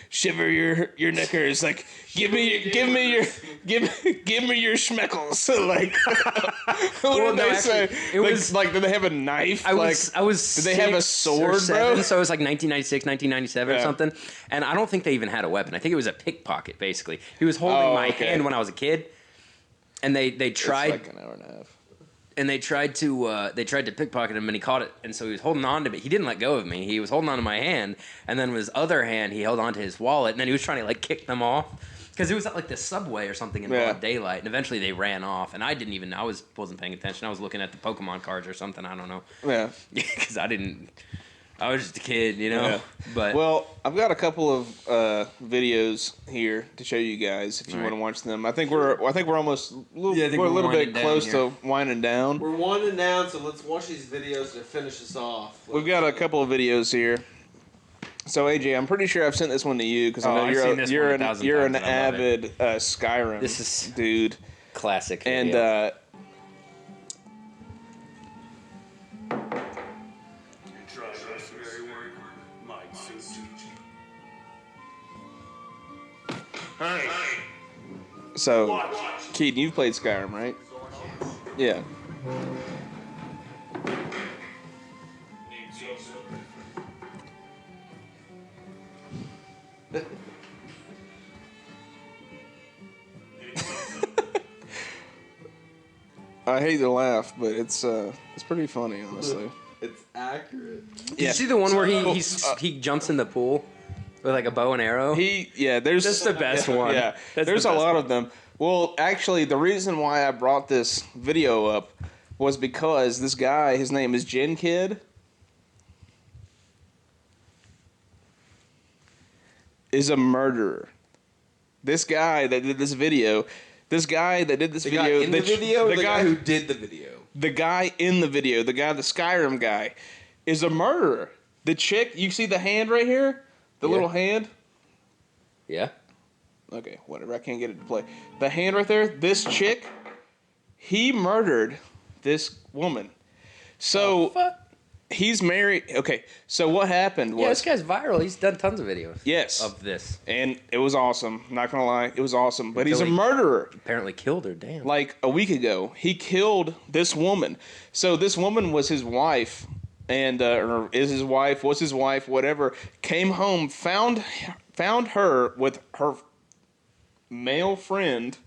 shiver your knickers, like give me your schmeckles. Like, what did they say? It was like, did they have a knife? I was. Did they have a sword, bro? So it was like 1996, 1997 or something. And I don't think they even had a weapon. I think it was a pickpocket. Basically, he was holding my hand when I was a kid, and they tried. It's like an hour and a half. And they tried to pickpocket him, and he caught it, and so he was holding on to me. He didn't let go of me. He was holding on to my hand, and then with his other hand, he held on to his wallet, and then he was trying to like kick them off because it was at like the subway or something in broad daylight, and eventually they ran off, and I wasn't paying attention. I was looking at the Pokemon cards or something. I don't know. Yeah, because I was just a kid, you know. Yeah. But well, I've got a couple of videos here to show you guys if you want to watch them. I think we're almost we're a little bit close to winding down. We're winding down, so let's watch these videos to finish us off. We've got a couple of videos here. So AJ, I'm pretty sure I've sent this one to you because I know you're an avid Skyrim dude. Classic. And so, Keaton, you've played Skyrim, right? Yeah. I hate to laugh, but it's pretty funny, honestly. It's accurate. Did you see the one where he jumps in the pool with like a bow and arrow? That's the best one. Yeah, That's there's the a best lot one. of them. Well, actually, the reason why I brought this video up was because this guy, his name is Gen Kid, is a murderer. This guy that did this video, the guy who did the video, the guy in the video, the Skyrim guy, is a murderer. The chick, you see the hand right here? The little hand? Yeah. Okay, whatever. I can't get it to play. The hand right there, this chick, he murdered this woman. So, he's married. Okay, so what happened was... Yeah, this guy's viral. He's done tons of videos. Yes. Of this. And it was awesome. Not going to lie. It was awesome. But he's a murderer. Apparently killed her. Damn. Like, a week ago, he killed this woman. So, this woman was his wife. And, or is his wife, was his wife, whatever. Came home, found her with her male friend,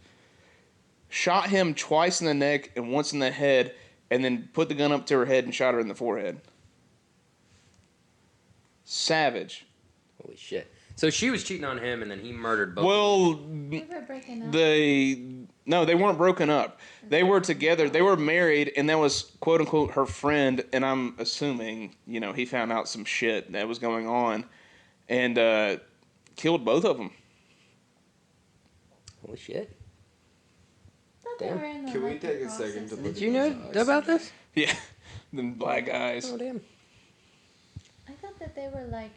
shot him twice in the neck and once in the head, and then put the gun up to her head and shot her in the forehead. Savage. Holy shit. So she was cheating on him, and then he murdered both. Well, They were breaking up. no, they weren't broken up. They were together. They were married, and that was quote unquote her friend. And I'm assuming, he found out some shit that was going on, and killed both of them. Holy shit. Damn. Can we take a second to look Did at you know those eyes? about this? Yeah, them black eyes. Oh, damn. I thought that they were like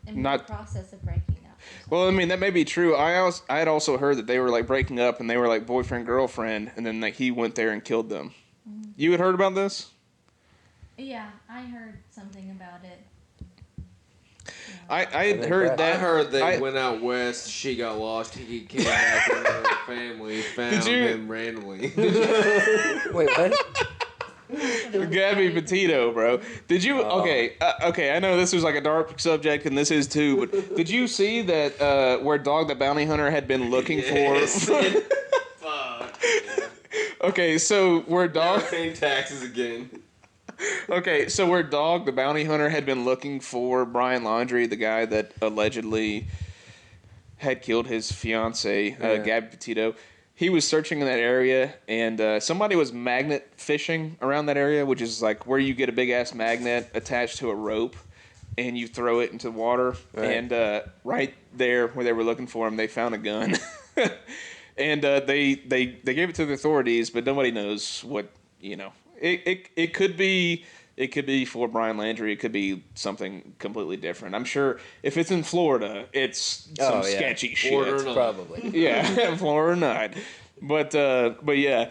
in Not- the process of breaking up. Well, I mean that may be true. I had also heard that they were like breaking up, and they were like boyfriend girlfriend, and then like he went there and killed them. Mm-hmm. You had heard about this? Yeah, I heard something about it. I had heard that. I heard they went out west. She got lost. He came back with her family. Found him randomly. Wait, what? Gabby Petito, bro. Did you? Okay, I know this was like a dark subject, and this is too. But did you see that where Dog the Bounty Hunter had been looking for? Fuck. Okay, so where Dog Paying taxes again. Okay, so where Dog, the bounty hunter, had been looking for Brian Laundrie, the guy that allegedly had killed his fiance, Gabby Petito. He was searching in that area, and somebody was magnet fishing around that area, which is like where you get a big ass magnet attached to a rope, and you throw it into the water. Right. And right there, where they were looking for him, they found a gun, and they gave it to the authorities, but nobody knows what you know. It could be. It could be for Brian Landry. It could be something completely different. I'm sure if it's in Florida, it's some sketchy shit. Florida or not. Probably. Yeah, Florida or not. But yeah.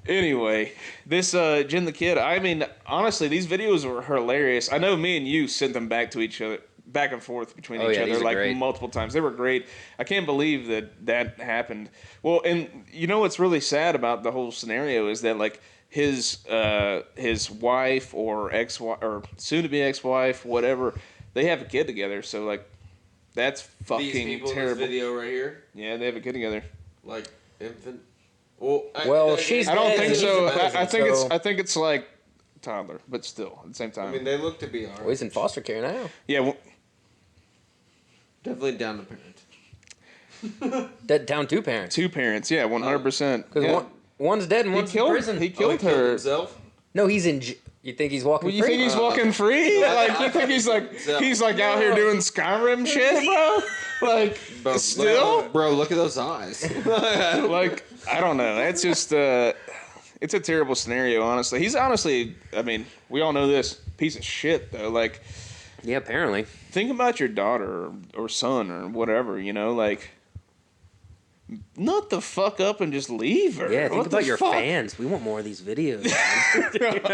Anyway, this Jen the Kid. I mean, honestly, these videos were hilarious. I know me and you sent them back to each other, back and forth between each other, these are like great. multiple times. They were great. I can't believe that happened. Well, and you know what's really sad about the whole scenario is that like his wife or ex-wife or soon-to-be ex-wife, whatever, they have a kid together. So like, that's fucking These people terrible. in this video right here, Yeah, they have a kid together. like infant. Well, She's I don't dead, think and so. he's in I think prison, I think it's like toddler, but still at the same time. I mean, they look to be Well, alright. he's in foster care now. Yeah, well, Definitely down to parent. Down two parents. two parents. Yeah, 100%. Because Yeah. one's dead and He one's killed. in prison. He killed Killed her. himself. No, he's in. You think he's walking Well, you free? think he's walking free? Like you think he's like out here doing Skyrim shit, bro? Like Bro, still? bro, look at those eyes. Like I don't know. It's just it's a terrible scenario. Honestly, he's honestly. I mean, we all know this piece of shit though. Like Yeah, apparently. think about your daughter or son or whatever. You know, like. Nut the fuck up and just leave her. Yeah, think What about the your fuck? fans. We want more of these videos.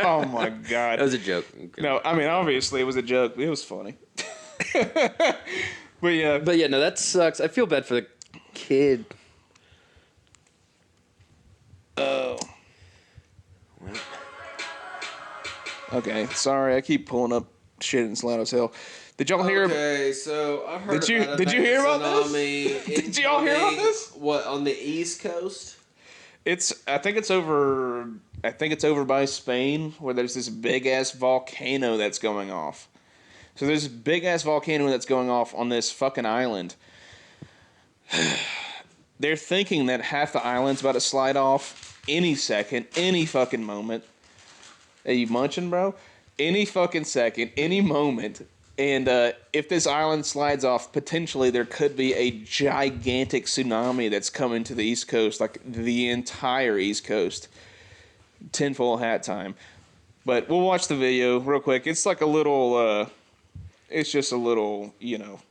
Oh my god. That was a joke. No, I mean obviously it was a joke. It was funny. But yeah, But yeah, no, that sucks. I feel bad for the kid. oh. Okay, sorry. I keep pulling up shit and it's loud as hell. Did y'all hear? Okay, so I heard. Did you- about a did you hear about this? tsunami Did y'all hear about this? What, on the East Coast? I think it's over. I think it's over by Spain where there's this big ass volcano that's going off. So there's a big ass volcano that's going off on this fucking island. They're thinking that half the island's about to slide off any second, any fucking moment. Are you munching, bro? Any fucking second, any moment. And if this island slides off, potentially there could be a gigantic tsunami that's coming to the East Coast, like the entire East Coast. Tinfoil hat time. But we'll watch the video real quick. It's like a little, it's just a little, you know,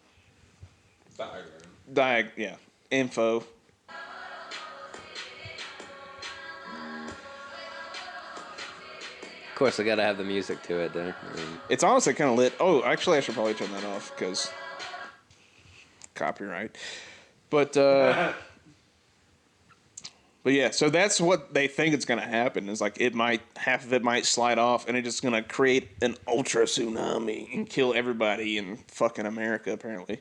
info. Of course, I gotta have the music to it there. It's honestly kind of lit. Oh, actually, I should probably turn that off because copyright. But yeah, so that's what they think it's gonna happen. Is like half of it might slide off, and it's just gonna create an ultra tsunami and kill everybody in fucking America. Apparently,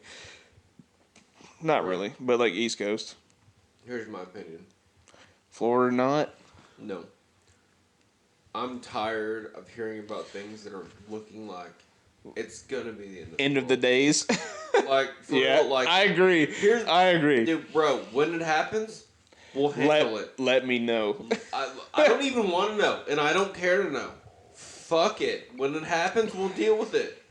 not really, but like East Coast, Here's my opinion. Florida, not. No. I'm tired of hearing about things that are looking like it's gonna be the End of the days. Like, for Yeah, real, like, I agree. I agree. dude, bro, when it happens, we'll handle it. Let me know. I don't even want to know, and I don't care to know. Fuck it. When it happens, we'll deal with it.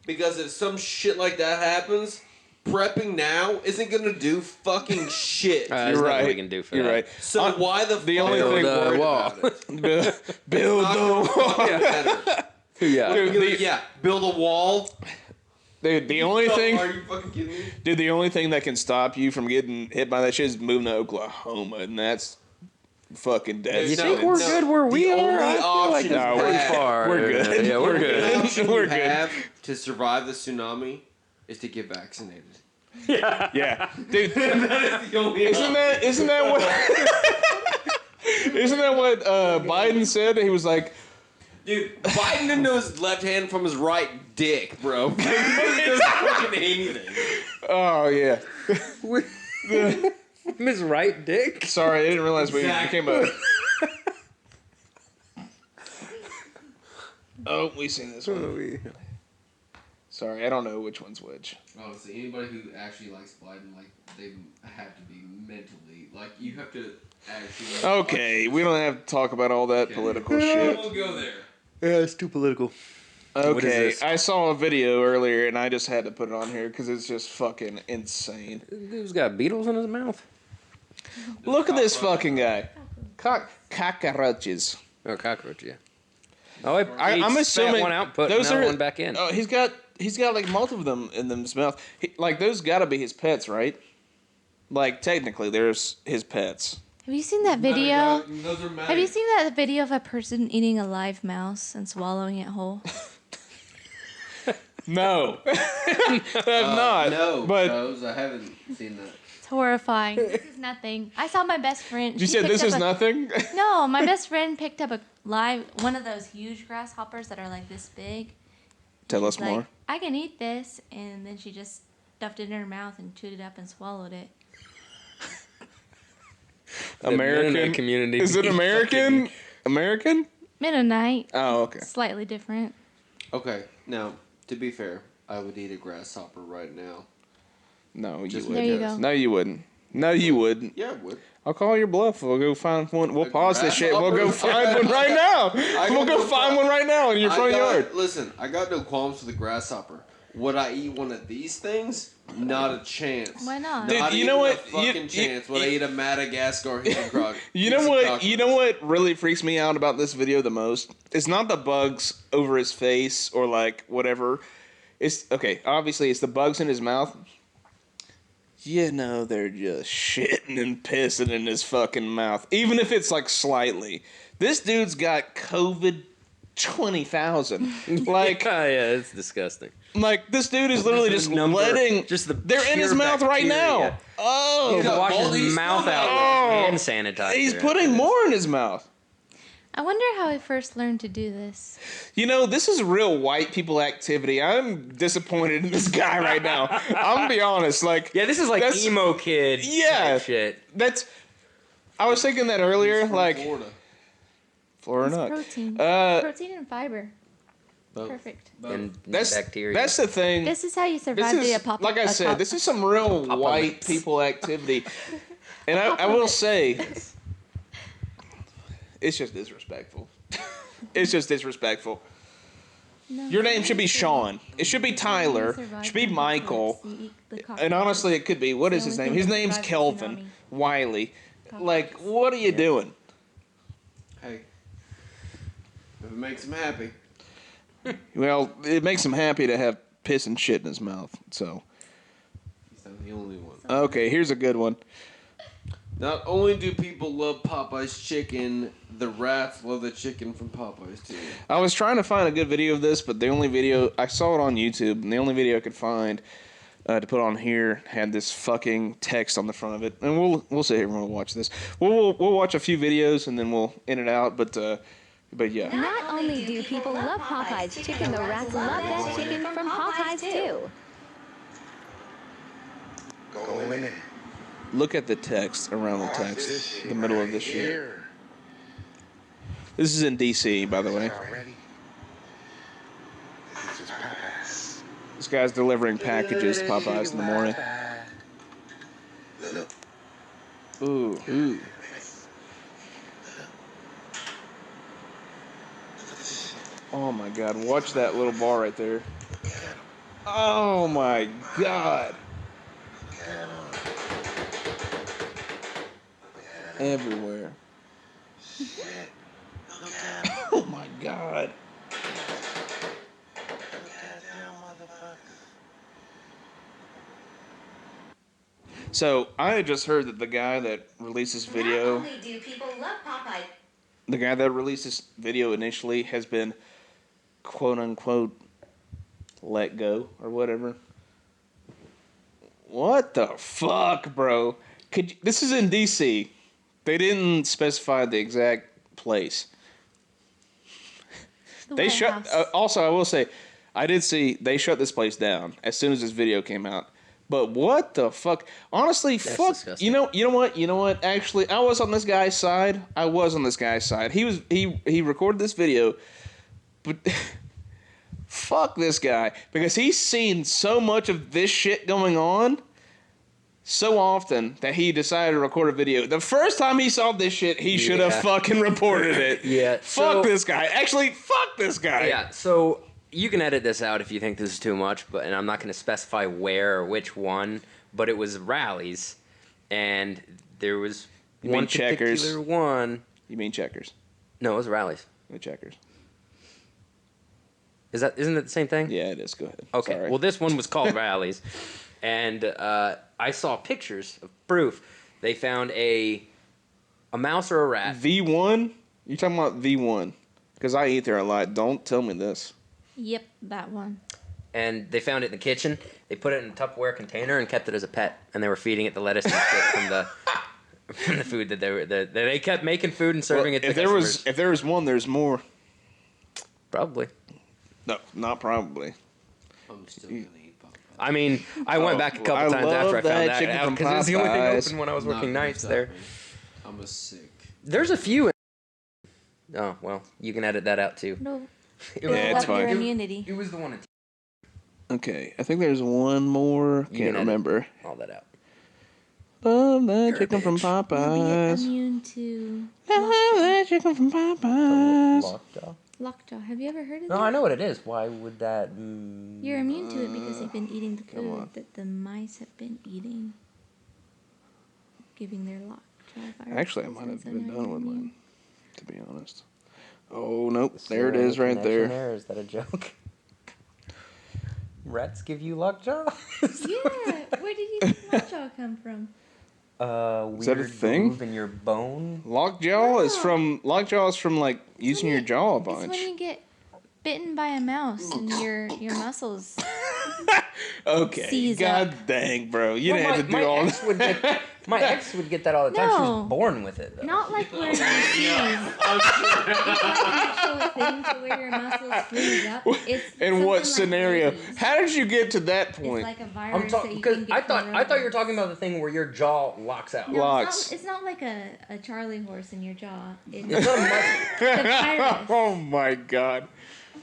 Because if some shit like that happens, prepping now isn't gonna do fucking shit. There's You're nothing right. we can do for You're that. right. So why the the fuck only are we thing- worried wall. about it? Build Not the gonna wall. fucking matter. Yeah. Dude, Yeah, build a wall. Dude, the only thing, Are you fucking kidding me? dude, the only thing that can stop you from getting hit by that shit is moving to Oklahoma, and that's fucking dead. You No, think we're no. good where we The are? only I feel like option it's No, pretty we're- far. we're good. Yeah, we're The good. option We're you good. have to survive the tsunami is to get vaccinated. Yeah, dude, That is the only isn't that what Biden said? He was like, Dude, Biden didn't know his left hand from his right dick, bro. He doesn't fucking anything. oh yeah. His right dick? Sorry, I didn't realize we Exactly. became a. Oh, we seen this one. Sorry, I don't know which one's which. Oh, so anybody who actually likes Biden, like, they have to be mentally, like, you have to actually... Okay, we don't have to talk about all that political shit. We'll go there. Yeah, it's too political. What is Okay, this? I saw a video earlier and I just had to put it on here because it's just fucking insane. This dude's got beetles in his mouth. Look at this fucking guy. Cockroaches. Oh, cockroach, yeah. Oh, I'm assuming one out, put those another are one back in. Oh, he's got like multiple of them in his mouth. Like those got to be his pets, right? Like technically, there's his pets. Have you seen that video? Those are Have you seen that video of a person eating a live mouse and swallowing it whole? No, I have not. No, but Rose, I haven't seen that. It's horrifying. This is nothing. I saw my best friend. you she said picked this up is nothing. No, my best friend picked up one of those huge grasshoppers that are like this big. Tell us She's like, more. I can eat this, and then she just stuffed it in her mouth and chewed it up and swallowed it. American community. Is it American? American? Mennonite. Oh, okay. Slightly different. Okay, now, to be fair, I would eat a grasshopper right now. No, you Just wouldn't. There you go. No, you wouldn't. No, you wouldn't. Yeah, I would. I'll call your bluff. We'll go find one. We'll A pause this shit. We'll go grasshopper? find one right now. We'll got go no find one right now in your front yard. Listen, I got no qualms with the grasshopper. Would I eat one of these things? Not a chance. Why not? Dude, Not you even know a what? fucking chance. Would I eat a Madagascar hidden croc? You know what? You know what really freaks me out about this video the most? It's not the bugs over his face or like whatever. It's okay. Obviously, it's the bugs in his mouth. You know they're just shitting and pissing in his fucking mouth, even if it's like slightly. This dude's got COVID 20,000. Like, yeah, it's disgusting. like this dude is literally just letting. They're in his mouth right now. Oh, He's washing all these his mouth out Oh. with hand sanitizer. he's putting more in his mouth. I wonder how I first learned to do this. You know, this is real white people activity. I'm disappointed in this guy right now. I'm gonna be honest. Like, Yeah, this is like that's- emo kid Yeah. type shit. That's. I was thinking that earlier. Like, Florida. It's Florida. protein. Uh, Protein and fiber. Both. Perfect. And That's bacteria. That's the thing. This is how you This survive the is, apocalypse. like I said, this is some real white Apocalypse. people activity, and I will say, it's just disrespectful. It's just disrespectful. Your name should be Sean. It should be Tyler. It should be Michael. And honestly, it could be. What is his name? His name's Kelvin Wiley. Like, what are you doing? Hey, if it makes him happy. Well, it makes him happy to have piss and shit in his mouth. So, He's not the only one. okay, here's a good one. Not only do people love Popeye's chicken, the rats love the chicken from Popeye's too. I was trying to find a good video of this, but the only video I saw it on YouTube, and the only video I could find to put on here had this fucking text on the front of it. And we'll sit here and we'll watch this. We'll watch a few videos and then we'll end it out. But yeah, Not only do people love Popeye's chicken, the rats love that chicken from Popeye's too. Go in it. look at the text around the text, the middle of this shit. This is in DC, by the way. Already. This is just Popeyes. This guy's delivering packages to Popeyes in the morning. Look. Ooh. Oh my god, watch that little bar right there. Oh my god. Everywhere. Oh my god. So, I had just heard that the guy that released this video, Not only do people love Popeye, the guy that released this video initially has been quote unquote let go or whatever. What the fuck, bro? This is in DC. They didn't specify the exact place. They White shut. House. Also, I will say, I did see they shut this place down as soon as this video came out. But what the fuck? Honestly, fuck. disgusting. You know what? Actually, I was on this guy's side. He recorded this video But fuck this guy. Because he's seen so much of this shit going on so often that he decided to record a video. The first time he saw this shit, he should have fucking reported it. Yeah. Fuck this guy. Actually, fuck this guy. Yeah, so you can edit this out if you think this is too much, and I'm not going to specify where or which one, but it was rallies, and there was one Checkers? particular one. You mean Checkers? No, it was rallies. The Checkers. Isn't it the same thing? Yeah, it is. Go ahead. Okay. Sorry. Well, this one was called rallies, and I saw pictures of proof. They found a mouse or a rat. V1? You talking about V1? Because I eat there a lot. Don't tell me this. Yep, that one. And they found it in the kitchen. They put it in a Tupperware container and kept it as a pet. And they were feeding it the lettuce and shit from the food that they kept making food and serving it to customers. If there was one, there's more. Probably. No, not probably. I'm still gonna eat Popeyes. I mean, I went back a couple I times love after I found that that chicken out from because it was the only thing Popeyes. open when I was Not working gonna nights stop there. me. I'm a sick. There's a few. Oh well, you can edit that out too. No, It Yeah, was, it's up your fine. immunity. it was the one. Okay, I think there's one more. You Can't can edit remember. all that out. Love that chicken from Garbage. You'll be Popeyes. immune to Love that chicken from Popeyes. Lockjaw. lockjaw. Have you ever heard of No, that? I know what it is. Why would that? You're immune to it because you've been eating the come on. food that the mice have been eating, giving their lockjaw virus. Actually, I might have so been now done you're with immune. mine, to be honest. Oh, nope. Is There it any is right connection there. Or is that a joke? Rats give you lockjaw? Yeah, where did you think lockjaw come from? Weird Is that a thing? groove in your bone. Lockjaw is from like using when your you- jaw a It's bunch. when you get bitten by a mouse and your muscles. Okay. Seize God up. ding, bro. You didn't have to do my all ex this. would get my ex would get that all the time. She No. was born with it though. Not like where you sneeze. It's like an actual thing to where your muscles freeze up. It's In what something like scenario? rabies. How did you get to that It's point? like a I'm virus that talking you because can get I from thought you were rodents. talking about the thing where your jaw locks out. No, Locks. It's not like a Charlie horse in your jaw. It's It's not a muscle. a virus. Oh my god.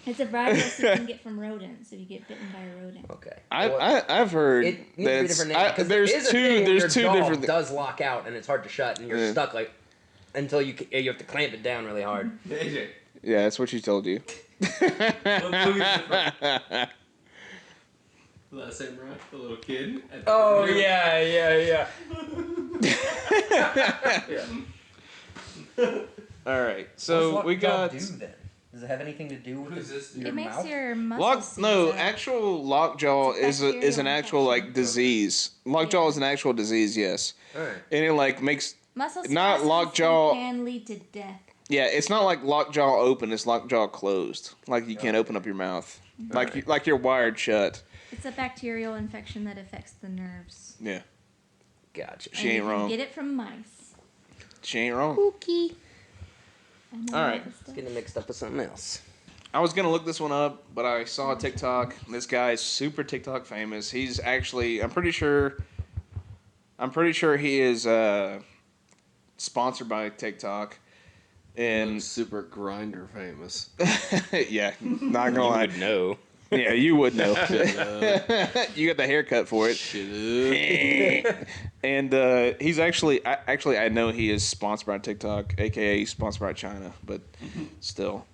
It's a virus you can get from rodents if you get bitten by a rodent. Okay. I've heard It needs to be a that different name. 'cause there's there is a two thing where your there's two jaw different does lock out and it's hard to shut and you're Yeah. stuck like until you have to clamp it down really hard. AJ. Yeah, that's what she told you. Last Samurai, the little kid. at the Oh video. yeah. All right. So we got then? Does it have anything to do with Who's this? It makes your muscles lock. seize No, up. actual lockjaw It's a is an bacterial actual like infection. disease. Lockjaw is an actual disease. Yes, Alright. and it like makes Muscle not spasms lockjaw- can lead to death. yeah. It's not like lockjaw open. It's lockjaw closed. Like you can't open up your mouth. Like you're wired shut. It's a bacterial infection that affects the nerves. Yeah, Gotcha. she And ain't you can wrong. get it from mice. She ain't wrong. Cookie. I know All right. all this stuff. Getting mixed up with something else. I was gonna look this one up, but I saw a TikTok. This guy is super TikTok famous. He's actually, I'm pretty sure he is sponsored by TikTok. And Super grinder famous. yeah, not gonna lie. know. Yeah, you would know. You got the haircut for it. Shit up. And he's actually, I know he is sponsored by TikTok, aka sponsored by China, but still,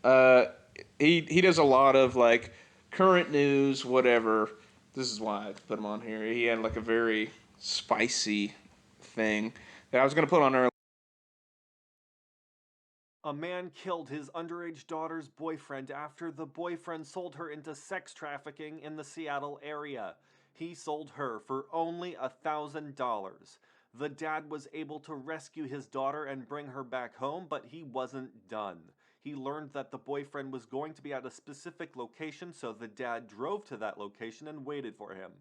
he does a lot of like current news, whatever. This is why I put him on here. He had like a very spicy thing that I was gonna put on earlier. A man killed his underage daughter's boyfriend after the boyfriend sold her into sex trafficking in the Seattle area. He sold her for only $1,000. The dad was able to rescue his daughter and bring her back home, but he wasn't done. He learned that the boyfriend was going to be at a specific location, so the dad drove to that location and waited for him.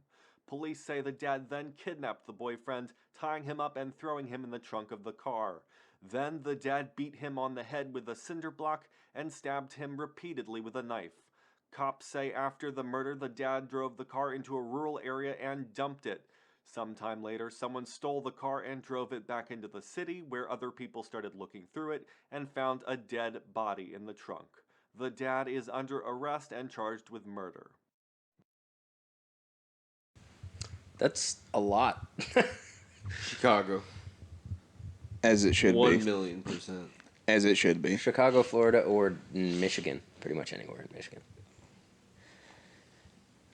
Police say the dad then kidnapped the boyfriend, tying him up and throwing him in the trunk of the car. Then the dad beat him on the head with a cinder block and stabbed him repeatedly with a knife. Cops say after the murder, the dad drove the car into a rural area and dumped it. Sometime later, someone stole the car and drove it back into the city, where other people started looking through it and found a dead body in the trunk. The dad is under arrest and charged with murder. That's a lot. Chicago. As it should 1,000,000%. As it should be. Chicago, Florida, or Michigan. Pretty much anywhere in Michigan.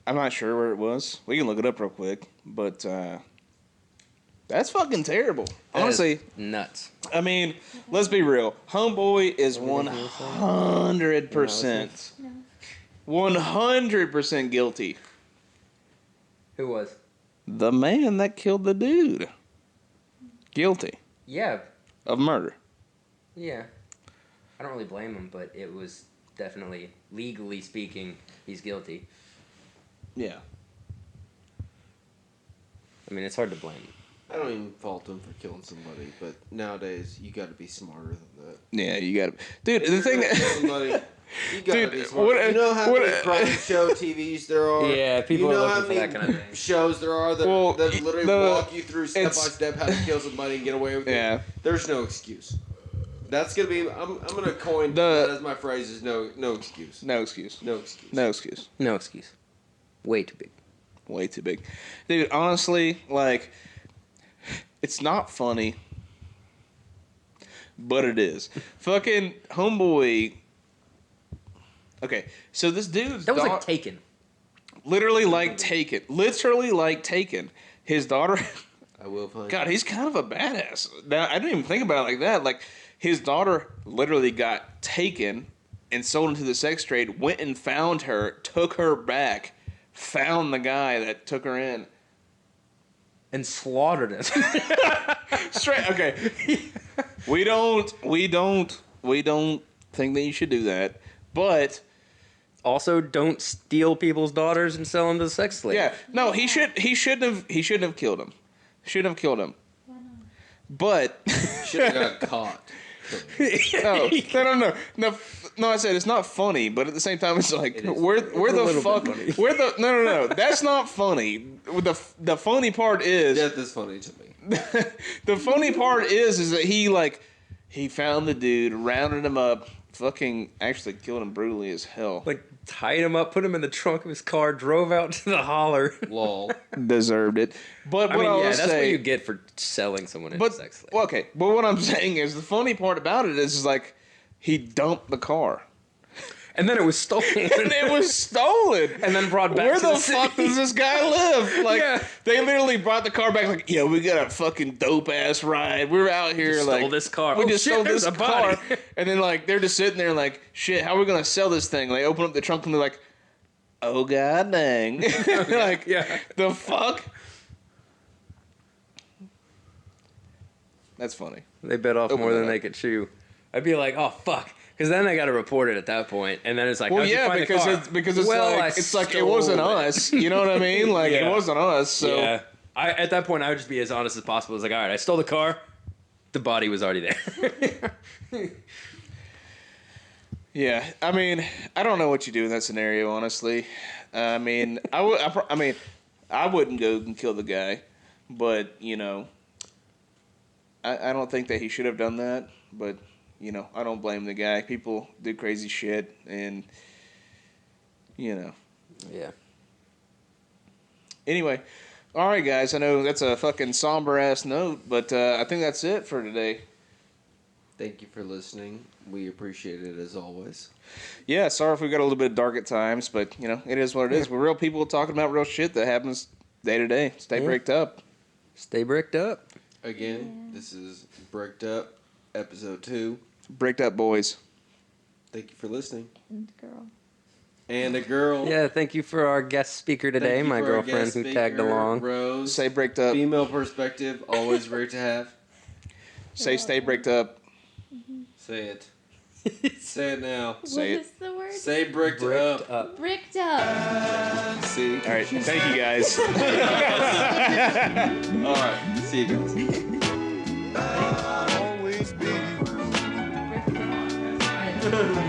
I'm not sure where it was. We can look it up real quick, but that's fucking terrible. Honestly, nuts. I mean, let's be real. Homeboy is 100%, 100% guilty. Who was? The man that killed the dude. Guilty Yeah. of murder. Yeah. I don't really blame him, but it was definitely, legally speaking, he's guilty. Yeah. I mean, it's hard to blame. I don't even fault him for killing somebody, but nowadays you got to be smarter than that. Yeah, you got to. Dude, the thing that. Somebody, you got to Dude, be smarter. You know how many crime show TVs there are? Yeah, people you know are how looking for many that kind of thing. shows there are that, Well, that literally walk you through step by step how to kill somebody and get away with Yeah. it? There's no excuse. That's gonna be. I'm gonna coin that as my phrase. Is no excuse. No excuse. No excuse. No excuse. No excuse. Way too big. Way too big. Dude, honestly, like, it's not funny, but it is. Fucking homeboy. Okay, so this dude's That was like Taken. literally like Taken. Literally like Taken. His daughter. I will find. God, he's kind of a badass. Now, I didn't even think about it like that. Like, his daughter literally got taken and sold into the sex trade, went and found her, took her back, found the guy that took her in. And slaughtered it. Straight, okay. We don't think that you should do that. But Also, don't steal people's daughters and sell them to sex slaves. yeah, no, he shouldn't have killed him. Shouldn't have killed him. But Should have got caught. no. I said it's not funny, but at the same time, it's like where the fuck, no. That's not funny. The funny part is Death is funny to me. the funny part is that he found the dude, rounded him up, fucking actually killed him brutally as hell. Like, tied him up, put him in the trunk of his car, drove out to the holler. Lol. Deserved it. But I mean, yeah, was that's saying, what you get for selling someone into sex slave. well, okay. But what I'm saying is the funny part about it is like he dumped the car. And then it was stolen. And it was stolen. And then brought back Where to the the fuck city. does this guy live? Like, Yeah. they literally brought the car back. Like, yeah, we got a fucking dope ass ride. We were out here Just like stole this car. We Oh, just shit, stole there's this a body. car. And then like they're just sitting there like, shit, how are we gonna sell this thing? They open up the trunk and they're like, oh god dang, like Yeah. the fuck. That's funny. They bit off Open more that than up. they could chew. I'd be like, oh, fuck. Because then I got to report it at that point, and then it's like, Well, how'd you yeah, find because the car? it's Well, like I it's like it stole wasn't it. us. You know what I mean? Like Yeah. it wasn't us. So Yeah. At that point, I would just be as honest as possible. It's like, all right, I stole the car. The body was already there. yeah. I mean, I don't know what you do in that scenario. Honestly, I mean, I wouldn't go and kill the guy, but you know, I don't think that he should have done that. But you know, I don't blame the guy. People do crazy shit, and you know. Yeah. Anyway, all right, guys. I know that's a fucking somber ass note, but I think that's it for today. Thank you for listening. We appreciate it as always. Yeah, sorry if we got a little bit dark at times, but you know, it is what it is. We're real people talking about real shit that happens day to day. Stay bricked up. Stay bricked up. Again, this is Bricked Up, episode 2. Bricked up boys. Thank you for listening. And girl. And a girl. Yeah, thank you for our guest speaker Thank today, you my for our girlfriend guest who speaker, tagged along. Rose. Say bricked up. Female perspective, always great to have. Say stay bricked up. Say it. Say it now. Say What is the word? Say bricked, Bricked up. up. Bricked up. See? All right. Thank you guys. All right. See you guys. Always be. Bricked up.